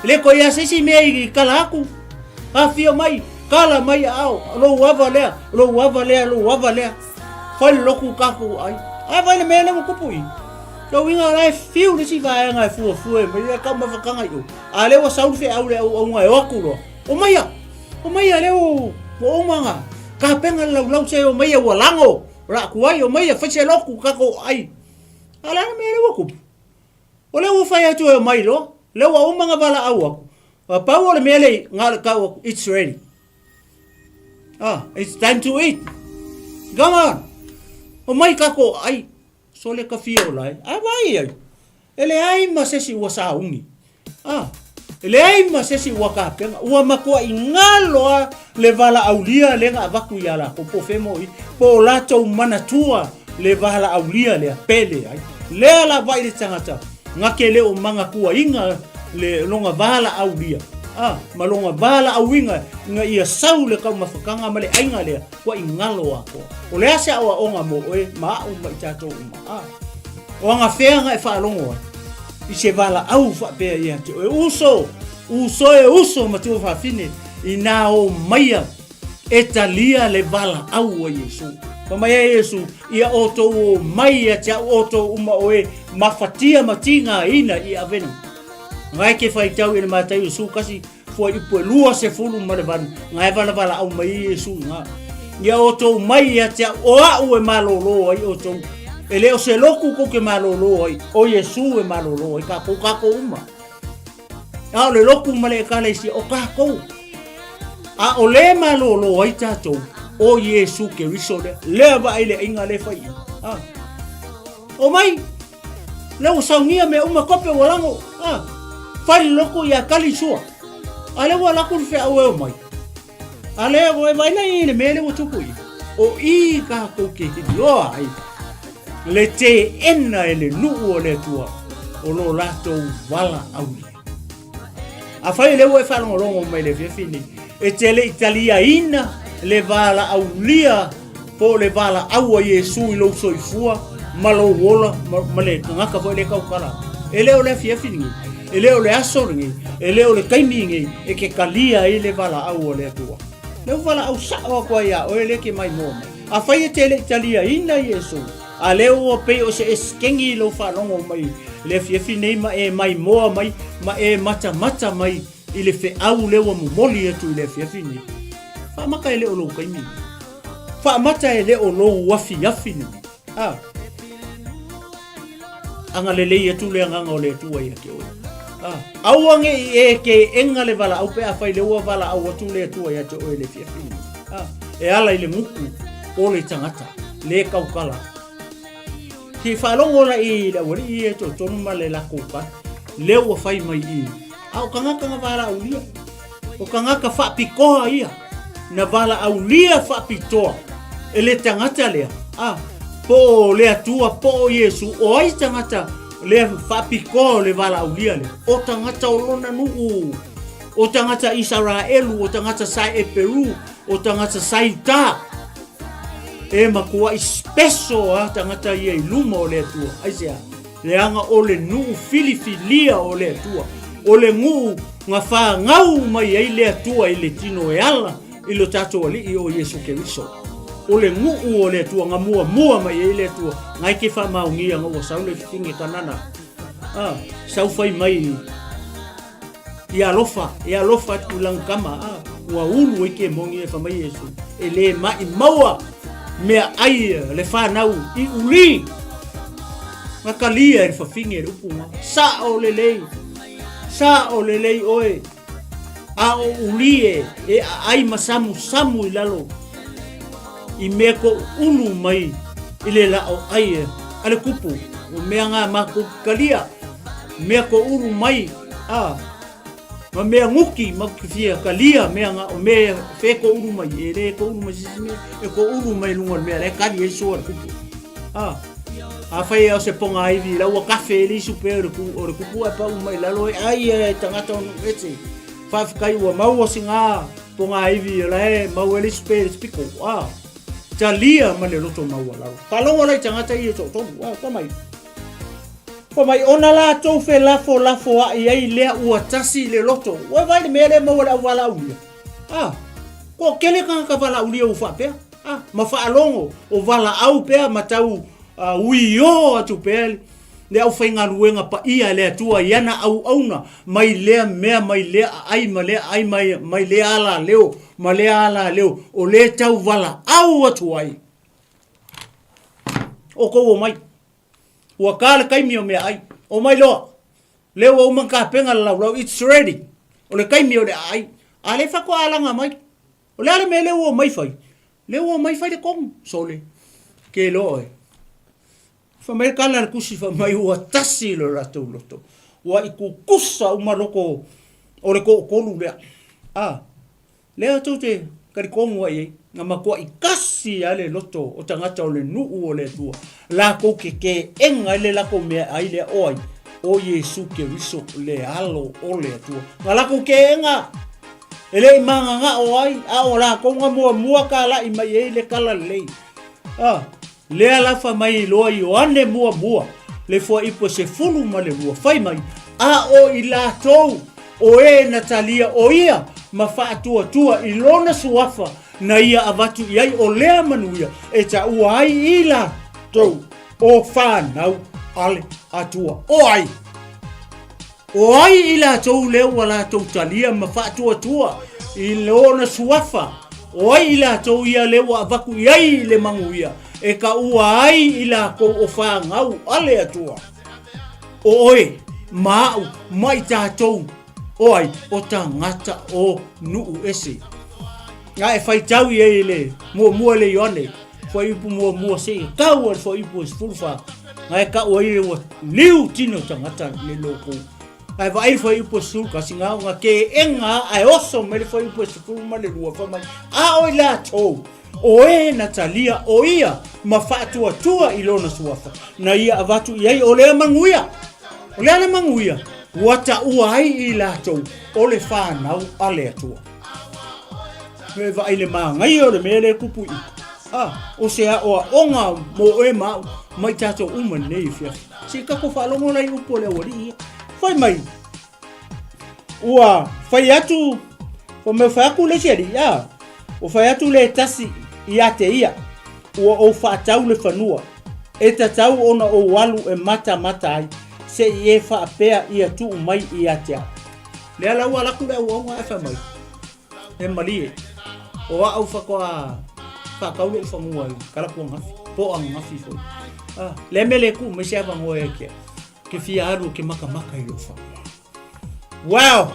Le ko ia sesi mea i kala aku. Fio mai. Kala mai au. Lo wava lea. Whai loku kako ai. Ai vai le mea le mokupui. Lo winga lai fiu le si vai ngai fu e mai ka ma fakanga yo. A le wa saul fe au le au ngai wakulo. O mai le o manga. Ka penga lau se o mai wa lango. Ra kuai o mai fa se loku ka ko ai. Ala me le waku. O le wo fa ya tu o mai lo. Le wa o manga bala au. Pa o le mele ngal ka it's ready. It's time to eat. Come on. O mai ka ko ai. So le ka fio lai. Vai ai. Ele ai ma sesi wa saungi. Ele ai ma sesi wa ka penga. Ua makua i ngalo le vala aulia le nga vaku yala. Po femo i. Po lato manatua le vala aulia le pele ai. Le la vai le tangata. Ngake le o manga kua inga le longa vala aulia. Malonga vala awinga nga ia sau le ka mafakanga male ainga le wa ingalo ako. O le ase awa onga mo e ma o ma itato uma. O anga fea nga e whaalongo. I se vala au fa pe ia te uso ma tu fa fine I na o maia e talia le vala au a Yesu. Pa mai Yesu ia oto o maia te oto uma oe mafatia matinga ina I avena. Ngai ke fai tau ina matai Yesu kasi foi I po lua se fulu ma le van. Ngai vala au mai Yesu nga. Ia oto maia te o au e malolo ai oto. Ele o se loku ko ke malolo ai o Yesu e malolo ai ka ko uma. A le loku male kale si o ka ko. A o le malolo ai tato o Yesu ke risole le va ile inga le fai. O mai le o saungia me uma kope walango. Fai loko ya kali sua. Ale wala ku fe o mai. Ale vai na ile mele o tuku. O I ka ko ke dio ai. Le te ena ele nuu o le tua o lo lato wala auli. A fai le ue whanongo rongo mai le fiafini. E te le Italia ina le wala aulia po le wala aua Yesu I lo soifua ma lo wola ma le ngaka fo le kaukala. E leo le fiafini, e leo le asoringi, e leo le kaimingi e ke kalia I le wala aua le tua. Leo wala au sao kwa ia o ele ke mai moma. A fai e te le Italia ina Yesu. A leo o pe o se eskengi lo whanongo mai le fiafi nei ma e mai moa mai ma e mata mai I le fe au leo mo moli atu I le fiafi nei fa maka e leo lo kaimi fa mata e leo lo wafi ni anga le lei atu le anga o le atu ai ke o au ange e ke enga le vala au pe a fai leo vala au atu le atu ai atu le fiafi e ala I le muku o le tangata le kaukala Ki whalongo la I la wari I e to tonu ma le lako pa. Leo wa whai mai I. O kangaka nga wala aulia. O kangaka whapikoha ia. Na wala aulia whapitoa. E le tangata lea. Po le atua po Yesu. O ai tangata le whapikoha le wala aulia le. O tangata o lona nuu. O tangata Israelu. O tangata sai e Peru. O tangata sai ta. E makua I special tangata ia I luma o le atua. Aisea, le anga o le nuu filifilia o le atua. O le ngu ngā whangau mai ai le atua I le tino e ala I lo tato ali I o Yesu Keriso. O le ngu o le atua ngā mua mai ai le atua. Ngai ke wha maungia ngā o saule fitinge kanana. Sau whai mai I alofa tu langkama. Ua ulu ke mongi e whamai Yesu. E le mai maua. Mea ai le whanau I uri. Makalia e whawhinge rupunga. Sa o le lei oe. A o uri e ai masamu I lalo. I mea ko ulu mai I le lao ai ale kupu. O mea ngā mako kalia. Mea ko ulu mai. Ma mea nguki makifia kalia mea nga o mea fe ko uru mai e re ko uru mai sisime e ko uru mai lunga mea le kari e soa kupu a fai au se ponga aivi la ua kafe li super o re kupu a pa mai lalo e ai e tangata onu ete whawhikai ua maua singa ponga aivi la e maua li super spiko talia ma le loto maua lau palonga lai tangata I e totomu Ko mai ona la tau fe lafo ai ai lea ua tasi le loto. Wa vai me le mo wala ulia. Ko kele ka wala ulia u fa pe. Ma fa alongo o wala au pe matau uio atu pe. Le au fainga luenga pa ia le tua yana au auna mai le mea mai le ai mai le ala leo ma le ala leo o le tau wala au atu ai. O ko mai Ua kala kaimi o mea ai. O mai loa. Leo au manka penga lau. It's ready. O le kaimi o le ai. A le whako alanga mai. O le ale me leo o mai fai. Leo o mai fai le kong. So le. Ke loa e. Whamai kala na kusi whamai ua tasi lo ratou loto. Ua I kukusa umaroko o le kolu lea. Lea tau te karikongu ai ei. Nga makua I kasi ale loto o tangata o le nuu o le tua. La ko ke enga le lako mea ai le oi. O Yesu Keriso le alo o le tua. Nga lako ke enga. Ele manga nga o ai. O la ko nga mua ka la I mai ei le kala lei. Le alafa mai loa I o ane mua. le fua ipo se fulu ma le lua fai mai a o i lātou o na talia o ia ma whaatua i lona suafa na ia avatu iai o lea manuia e ta ua ai i lātou o whanau ale atua o ai i lātou leo wa lātou talia ma whaatua i lona suafa o ai i lātou ia leo avaku iai le manguia e ka ua ai i lākou o whangau ale atua o oe mau mai tātou o ai o tangata o nuu ese nga e whai tau i e le mua le ione whai ipu mua se kau al whai ipu esfulfa nga e ka ua i le liu tino tangata le loko ai vai whai ipu esfulka singa nga ke enga ai oso me le whai ipu esfulma le lua whamai a oi la tau o na talia o ia ma whaatua i lona suafa na ia avatu iai o lea manguia o lea le manguia wata ua ai i lātou o le whanau ale atua. Me vai le māngai o le mele kupui. O se a oa onga mo e mau mai tātou uma nei fia. Se kako whalongo lai upo le awari ia. Whai mai. Ua whai atu o me whai aku le seri ia. O whai atu le tasi i ate ia. Ua o whaatau le whanua. E tatau ona o walu e mata ai. Se e whaapea ia tu mai i atea. Lea lau alaku lea uaunga e whamai. E malie. O a au whakoa whakaule i whamua i. Kalaku ang hafi. Po ang hafi fo. Le mele ku me se avangoa e kia. Ke fia aru ke maka i lo whamua. Wow!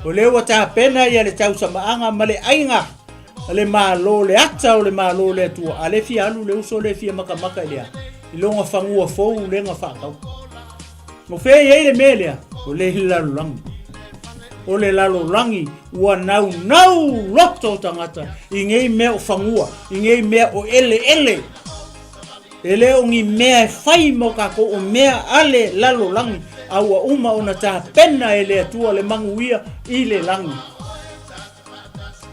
O leo ta pena ia le tau samaanga male ainga. Le malo le ata o le malo le tua. Ale fia alu le uso le fia maka i lea. Ilonga whangua fou lenga whakau. Mo whea iei le melea, o le lalolangi. O le lalolangi, ua nau loto tangata, i ngei mea o whangua, i ngei mea o ele. Ele o ngi mea e whai mo kako o mea ale lalolangi, a ua uma o na tā pena e le atua le manguia i le langi.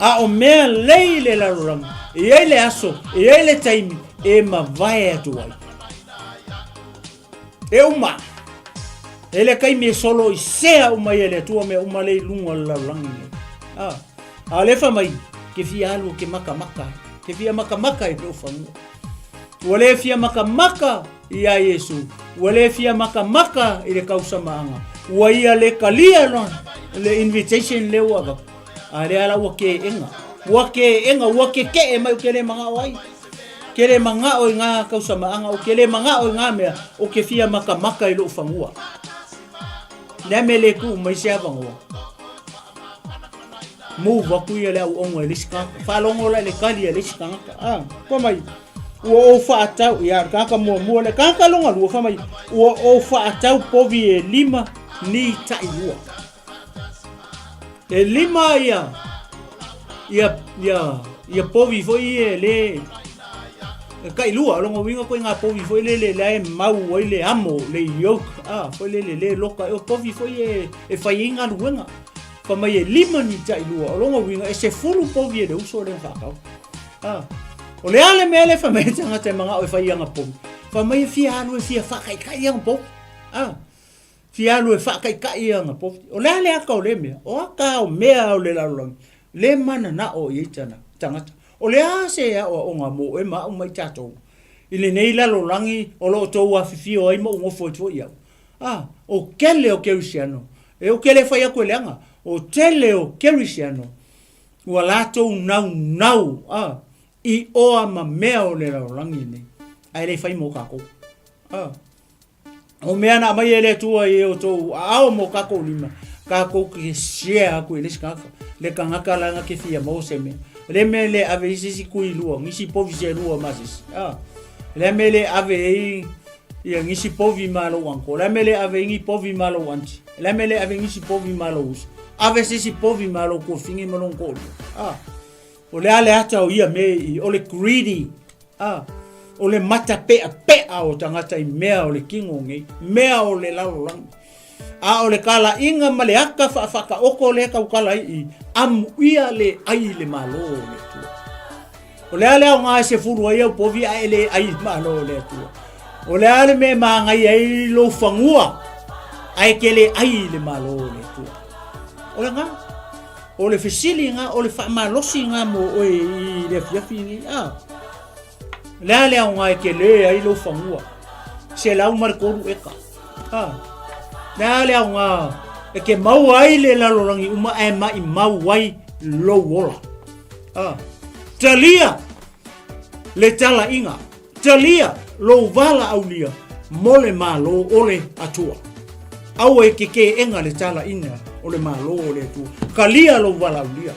A o mea lei le lalolangi, i ei le aso, i ei le taimi, e ma vai atuai. E uma ele kai me solo i sea uma ele tua me uma le lunga la langi a le fa mai ke fia alu ke maka ke fia maka i do famu wale fia maka ia Yesu wale fia maka i le kausa maanga wa ia le kalia no le invitation le wa a le ala wa ke enga wa ke e mai ke le manga wai kele manga o nga kausa maanga o kele manga o nga mea o ke fia maka i lo fangua na mele ku mai se avangua mu va ku ia le o ngo le ska fa longo le kali le ska ko mai o fa tau ia ka mo le ka longa lu fa mai o fa tau povi e lima ni tailua e lima ia povi foi le kai lua longo winga ko nga povi foi le mau oi le amo le yok foi le loka o povi foi e fainga luenga fa mai lima ni tai lua longo winga e se fulu povi de uso le fa o le ale mele fa mai tanga te manga o fainga povi fa mai fia no fia fa kai yang po fia no fa kai yang po o le ale ka o le me o ka o mea o le la le mana na o yitana tanga o le ase o nga mo e ma o mai tato ile nei la lo langi o lo to wa fifi o ai mo ngo fo ia o kele o kerisiano e o kele fa ia ko lenga o tele o kerisiano wa la to nau i o ama mea o le lo langi nei ai le fai mo ka ko o mea na mai ele tua e o to a o mo ka ko lima ka ko ke sia ko ile ska le kanga kala nga ke fia mo se me le mele ave isi kui lua ngisi povi se lua masis le mele ave ia ngisi povi malo wanko le mele ave ngi povi malo wanti le mele ave ngisi povi malo us ave sisi povi malo ko fingi malo ko o le ale ata o ia me o le greedy o le mata pe o tangata i mea o le kingo ngi mea o le lalo lang o le kala inga male aka fa oko le ka kala I am ia le ai le malo le tu o le ale nga se furu ia povi ai le ai malo le tu O le ale me mangai ai lo fangua. Ai kele ai le malo le tua. O le nga. O le fesili nga, o le whamalosi nga mo o i le fiafi ni. Le ale au ngai kele ai lo fangua. Se lau marikoru eka. Le ale au nga e ke mau ai le lalorangi uma e mai mau ai lo wola. Talia le tala inga. Talia lo vala aulia mole malo ole atua. Au e ke enga le tala inga ole malo ole atua. Kalia lo vala aulia.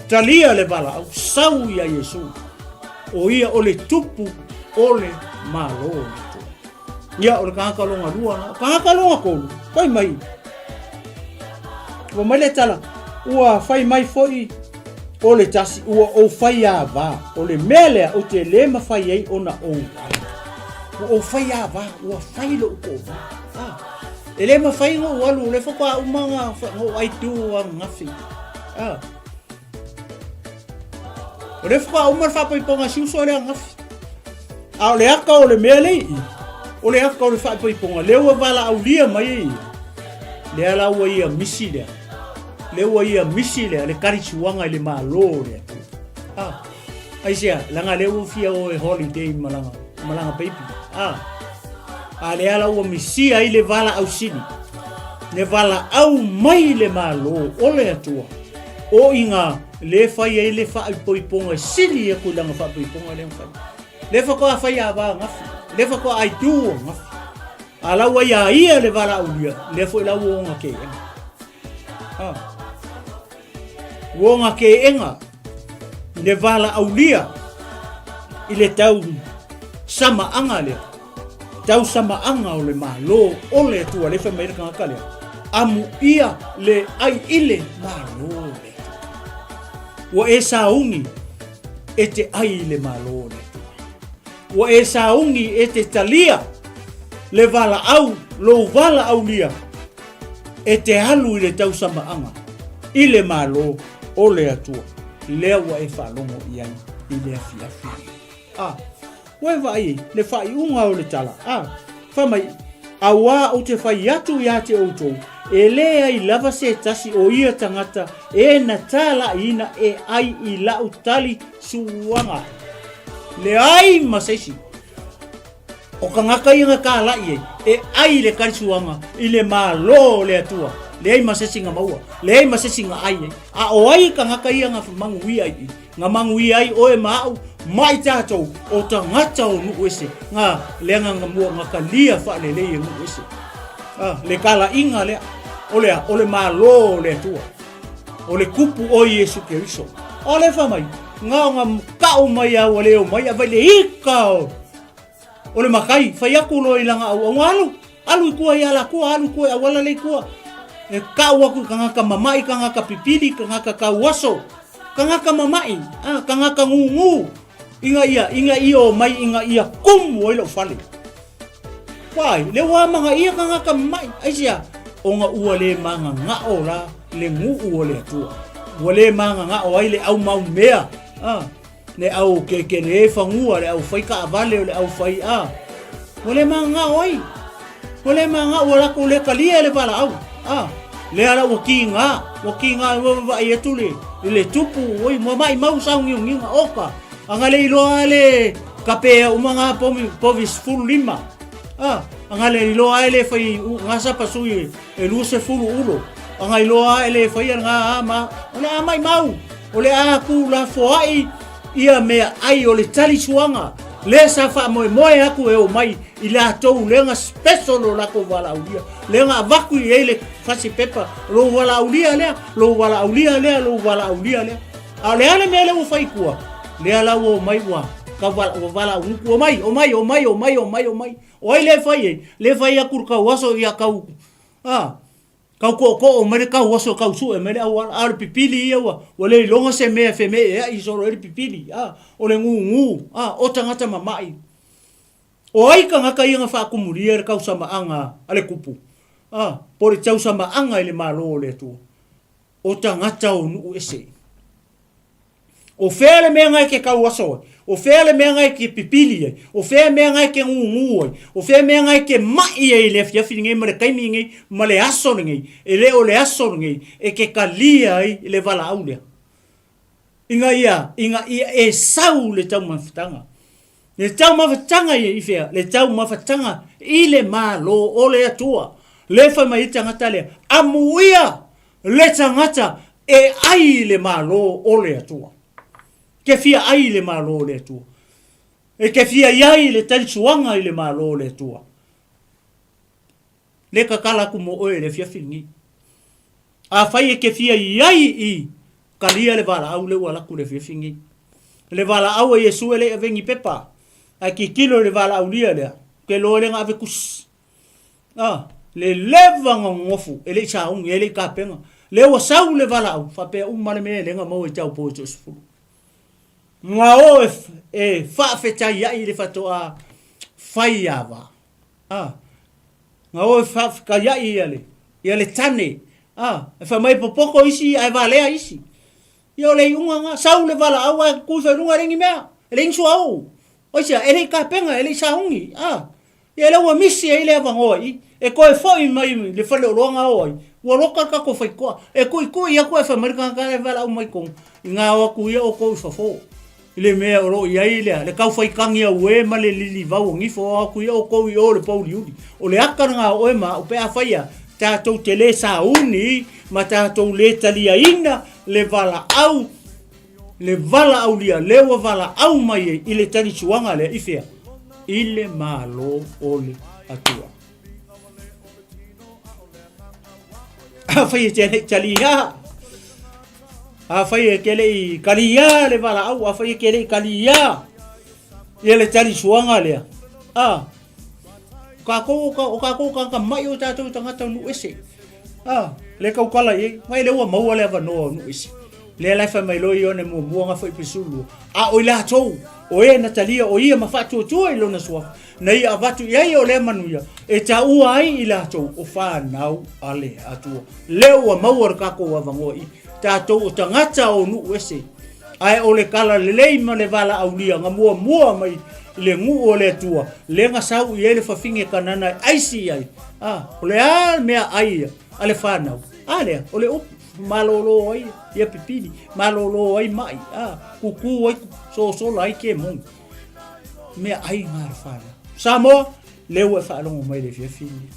Talia le vala au sau ya Yesu. O ia ole tupu ole malo ole atua. Ia ole kahakalonga lua. Kahakalonga kolu. Pai mai. Wa mai le tala. Ua fai mai foi. O le tasi ua o fai ava. O le mele o te le mawhai ei ona o o fai ava. Ua fai lo uko va. E le mawhai ngo walu. Le whaka umanga ngo aitu a ngafi. O le whaka umar whapaiponga siuso le a ngafi. A o le aka o le mele i. O le aka o le whapaiponga. Le ua wala au lia mai i. Le ala ua ia misi lea. Le ua ia misi lea, le karisuanga i le malo lea. Aisea, langa le ua fia o e holiday malanga peipi. Le ala ua misi ai le vala au sini. Le vala au mai le malo, o le atua. O inga, le fai ai le fai poiponga sini e ku langa fai poiponga le fai. Le whakoa fai a wā ngafi. Le whakoa ai tū ngafi. Ala ua ia le vala au lia. Le fai lau o nga ke Wonga ke enga le vala aulia i le tau sama anga le tau sama anga o le malo o le tua le whamaira kangaka lea amu ia le ai ile malo le wa e saungi e te ai le malo le tua wa e saungi e te talia le vala au lo vala aulia e te halu i le tau sama anga i le malo o le atua lea wa e whalongo i ai i le afiafi wa e vai le whai unga o le tala whamai awa o te whai atu i ate outou e lea i lava se tasi o ia tangata e na tala ina e ai i lau tali suanga le ai masesi o kangaka inga ka lai e ai le karisuanga i le malo le atua le ai masesi nga maua le ai masesi nga ai o ai kangaka ia nga mangui ai nga mangui ai o e mau mai tatou o tangata o nu ese nga le nga mua nga kalia fa le le nu ese le kala inga le o le malo le atua o le kupu o Yesu Keriso o le famai nga ka o mai a o le o mai a vai le ikao o le makai fai aku lo ilanga au alu kua ia la kua alu kua awala le kua e kau aku kangaka mamai kangaka pipili kangaka kauaso kangaka mamai kangaka ngungu inga iyo mai inga ia kum o ilo fale wai le wa manga ia kangaka mamai aisia o nga ua le manga nga ola le ngu o le tua wale manga nga o ai le au mau mea ne au ke le fangua le au fai ka vale le au fai wale manga oi wale manga wala ko le kalia le bala au le ala wakinga wa ia tule le tupu oi mai mau saungi nginga oka angale ilo ale kapea umanga povis full lima angale ilo ale fai ngasa pasui e luse full ulo angai ilo ale fai nga ma ona mai mau ole aku la foai ia mea ai o le tali suanga le sa fa moe aku e o mai i la tou lenga special o la ko wala ulia lenga vaku i ele fasi pepa lo wala ulia le ale ale mele o fai kua le ala o mai wa ka wala o mai o ai le fai aku ka waso ia kau kau ko o mere kau waso kau su e mere au pipili ia wa le longa se me feme i so le pipili o le ngu o tangata mamai o ai kangaka ia fa akumulia kau sama anga ale kupu por tau sama anga ile malo le tu o tangata o nu ese O whea le mea ngai ke kauaso. O whea le mea ngai ke pipili. O whea mea ngai ke ngungu. O whea mea ngai ke mai e le fiafi ngai ma le kaimi ngai ma le aso ngai. E le o le aso ngai e ke kalia ai le vala au lea. Inga ia e sau le tau mawhatanga. Le tau mawhatanga ia i whea. Le tau mawhatanga i le malo o le atua. Le whai mai tangata lea. Amuia le tangata e ai le malo o le atua. Ke fia ai le malo le atua. E ke fia iai le talisuanga i le malo le atua. Le kakala kumo oe le fia fingi. A whai e ke fia iai i kalia le vala au le wala ku le fia fingi. Le vala au e Yesu ele vengi pepa. A ki kilo le vala au lia lea. Ke lo le ngave kus. Le levanga ngofu. Ele saung, ele kapenga. Le wasau le vala au. Whapea umale me le nga mau e tau po Joseph. Nga o e whaafetai ai le whatoa whai awa. Nga o e whaafetai ai ia le tane. E whamai popoko isi, ai walea isi. Ia o le unga nga, sau le wala au a kui whairunga ringi mea. E le insu au. Oisia, e le kapenga, e le saungi. Ia le ua misi e le avangoi. E koe foi mai le whale o roanga oi. Ua roka kako whaikoa. E kui ia koe whamarika ka le wala au mai kong. I ngā waku ia o koe whafo. Le mea oro iai lea, le kau whaikangi au e ma le lili vau ngifo aku ia o koui o le pauri uri. O le akaranga o e ma, o pea whaia, tātou te le sa uni, ma tātou le talia ina, le vala au lia, lewa vala au mai i le tani suanga le ifea, i le malo o le atua. A whaia te talia, a whai e kele i kalia le wala au, a whai e kele i kalia. Ia le tari suanga lea. O ka mai o tātou tangata nu ese. Le kaukala i, mai le ua maua le avanoa nu ese. Le laifa mai loi o ne mua ngā whai pisulu. O i la tou, o e na talia, o ia mawhatu o tua i lona suafa. Na ia avatu iai o le manuia. E ta ua ai i la tou, o whanau ale atua. Le ua maua kako avangoa i. Tātou o tangata o nu ese. Ai o le kala le leima le vala au lia. Nga mua mai le ngu o le tua. Le nga sau i ele whawhinge kanana aisi ai. O le mea ai a le whanau. Lea, o le upu. Malolo ai, ia pipini. Malolo ai mai. Kuku ai, sola ai ke mongi. Mea ai ngā le whanau. Samoa, leu e whaalongo mai le fiafini.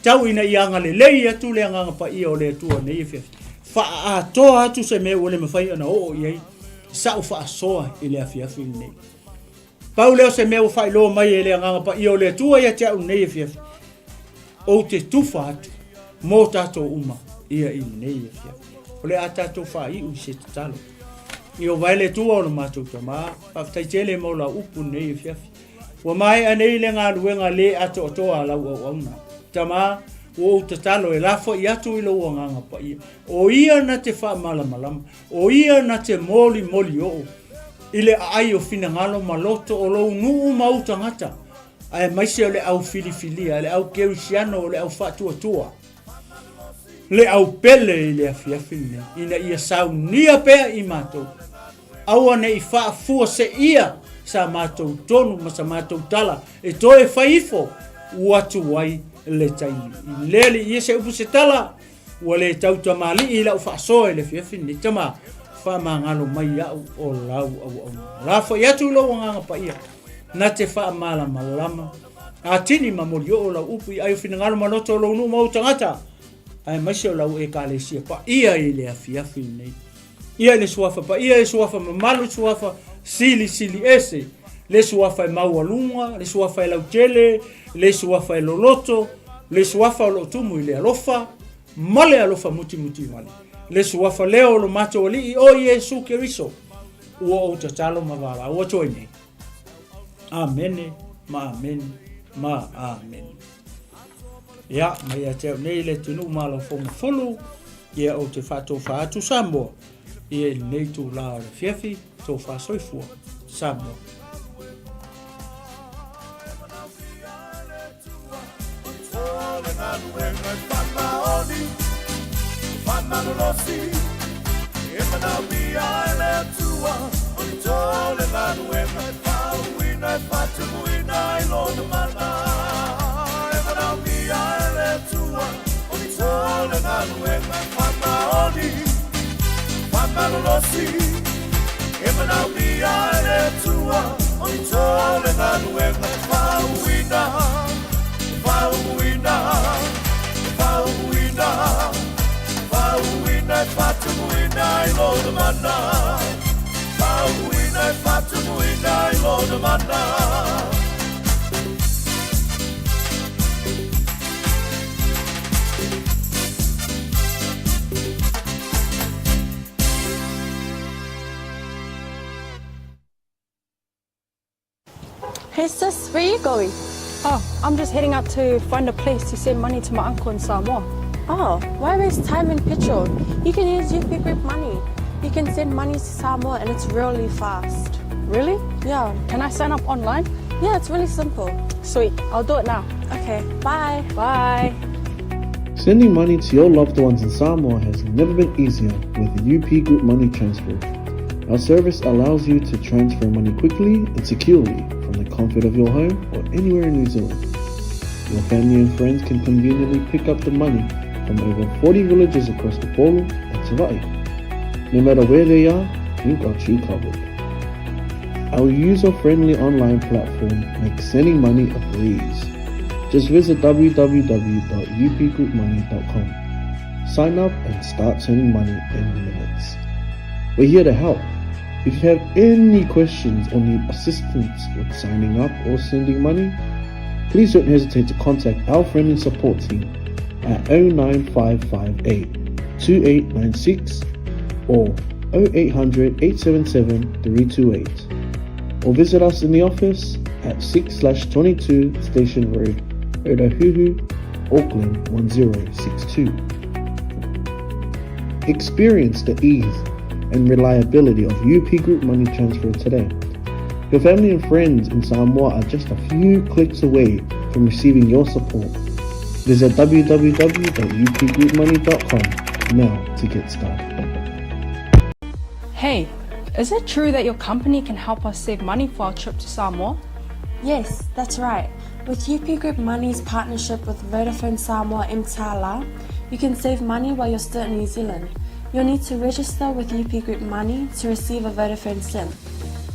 Tau ina ianga le lei atu le anganga pa ia o le tua ne ia fiafini. Toa atu se me ole mawhai ana o iei. Sau soa i le afiafi nei. Pau leo se me o whai loa mai e le anganga pa i o le tua ia te au nei afiafi. O te tufa atu. Mō tātou uma ia i nei afiafi. O le a tātou whai u se tatalo. I o vai le tua o na mātou tamā. Paftai tele mo la upu nei afiafi. Wa mai anei le ngā luenga le ato toa lau au auna. Tamā. O tatalo e lafo i atu i lo nganga pa ia. O ia na te wha malama. O ia na te moli o. Ile ai o fina ngalo maloto o lo nuu mau tangata. Ai maise o le au filifilia, le au keusiano o le au tua. Le au pele i le afiafine. Ina ia saunia pea i matou. Aua ne i wha fua se ia sa matou tonu ma sa matou tala. E toe whaifo uatu wai le taimi. I lele i se upu se tala, ua le tau tamali i lau whaasoe le fiafini. Tama, whamangalo mai au o lau au. Lafo i atu lau nganga pa ia. Na te whaamala malama. A tini mamori o lau upu i ai whinangalo manoto lau nu mau tangata. Ai maise o lau e ka le sia pa ia i le fiafini. Ia le suafa pa ia e suafa mamalu suafa sili ese. Le suafa e maualunga, le suafa e lau tele, le suafa e loloto, le suafa o lo tumu i le alofa, male alofa muti male. Le suafa leo lo mato ali o Yesu Keriso. Ua o tatalo mavala, ua toine. Amen, ma amen. Ya, mai a teo nei le tunu malo fonga fulu, ia o te whatu Samoa. Ia nei tu la le fiafi, tō whasoifua, Samoa. Manalosi, MANAVA, tua o ni tole galuega pauina e fatumuina I lona mana e manaumia e le tua o ni tole galuega whamaoni whamalolosi e manaumia e le tua o ni tole galuega pauina pauina pauina pauina e fatumuina I lona mana pauina e fatumuina I lona mana. Hey sis, where are you going? Oh, I'm just heading out to find a place to send money to my uncle in Samoa. Oh, why waste time and petrol? You can use UP Group Money. You can send money to Samoa and it's really fast. Really? Yeah. Can I sign up online? Yeah, it's really simple. Sweet, I'll do it now. Okay, bye. Bye. Sending money to your loved ones in Samoa has never been easier with the UP Group Money Transfer. Our service allows you to transfer money quickly and securely from the comfort of your home or anywhere in New Zealand. Your family and friends can conveniently pick up the money from over 40 villages across the Polu and 𝚟𝚑𝚍. No matter where they are, we've got you covered. Our user-friendly online platform makes sending money a breeze. Just visit www.upgroupmoney.com. Sign up and start sending money in minutes. We're here to help. If you have any questions or need assistance with signing up or sending money, please don't hesitate to contact our friendly support team at 09558 2896 or 0800 877 328, or visit us in the office at 6/22 Station Road, Ōtahuhu, Auckland 1062. Experience the ease and reliability of UP Group Money Transfer today. Your family and friends in Samoa are just a few clicks away from receiving your support. Visit www.upgroupmoney.com now to get started. Hey, is it true that your company can help us save money for our trip to Samoa? Yes, that's right. With UP Group Money's partnership with Vodafone Samoa 𝚘𝚘𝚢𝚘, you can save money while you're still in New Zealand. You'll need to register with UP Group Money to receive a Vodafone SIM.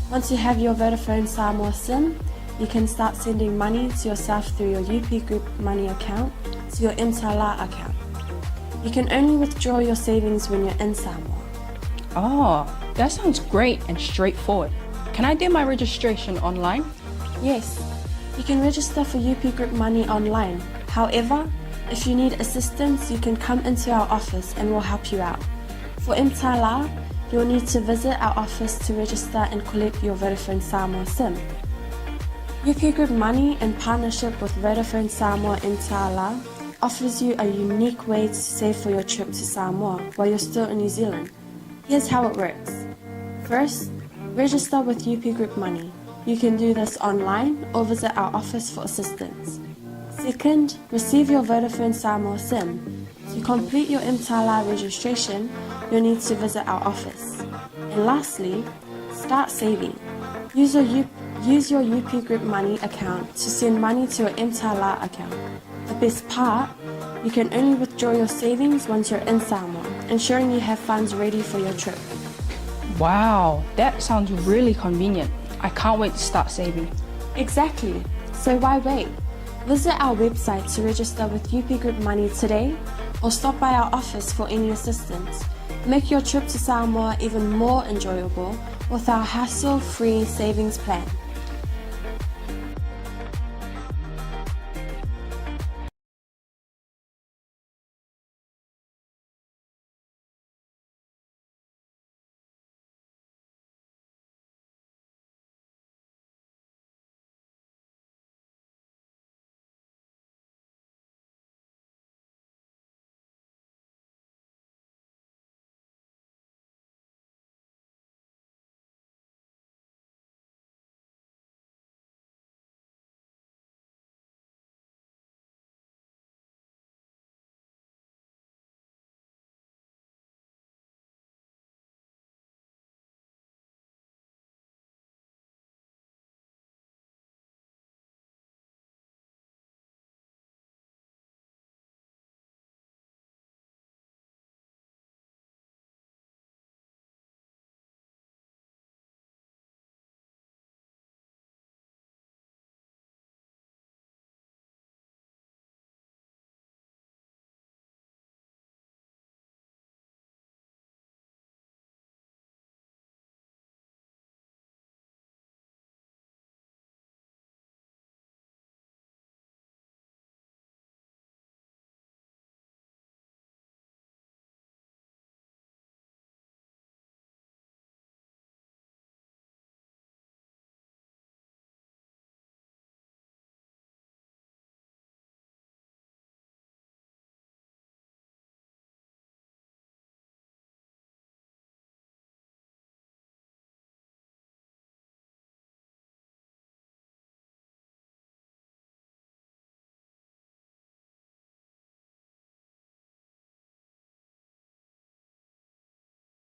Once you have your Vodafone Samoa SIM, you can start sending money to yourself through your UP Group Money account to your 𝚘𝚘𝚢𝚘 account. You can only withdraw your savings when you're in Samoa. Oh, that sounds great and straightforward. Can I do my registration online? Yes, you can register for UP Group Money online. However, if you need assistance, you can come into our office and we'll help you out. For 𝚘𝚘𝚢𝚘, you'll need to visit our office to register and collect your Vodafone Samoa SIM. UP Group Money, in partnership with Vodafone Samoa 𝚘𝚘𝚢𝚘, offers you a unique way to save for your trip to Samoa while you're still in New Zealand. Here's how it works. First, register with UP Group Money. You can do this online or visit our office for assistance. Second, receive your Vodafone Samoa SIM. To complete your 𝚘𝚘𝚢𝚘 registration, you'll need to visit our office. And lastly, start saving. Use your UP Group Money account to send money to your 𝚘𝚘𝚢𝚘 account. The best part, you can only withdraw your savings once you're in Samoa, ensuring you have funds ready for your trip. Wow, that sounds really convenient. I can't wait to start saving. Exactly. So why wait? Visit our website to register with UP Group Money today, or stop by our office for any assistance. Make your trip to Samoa even more enjoyable with our hassle-free savings plan.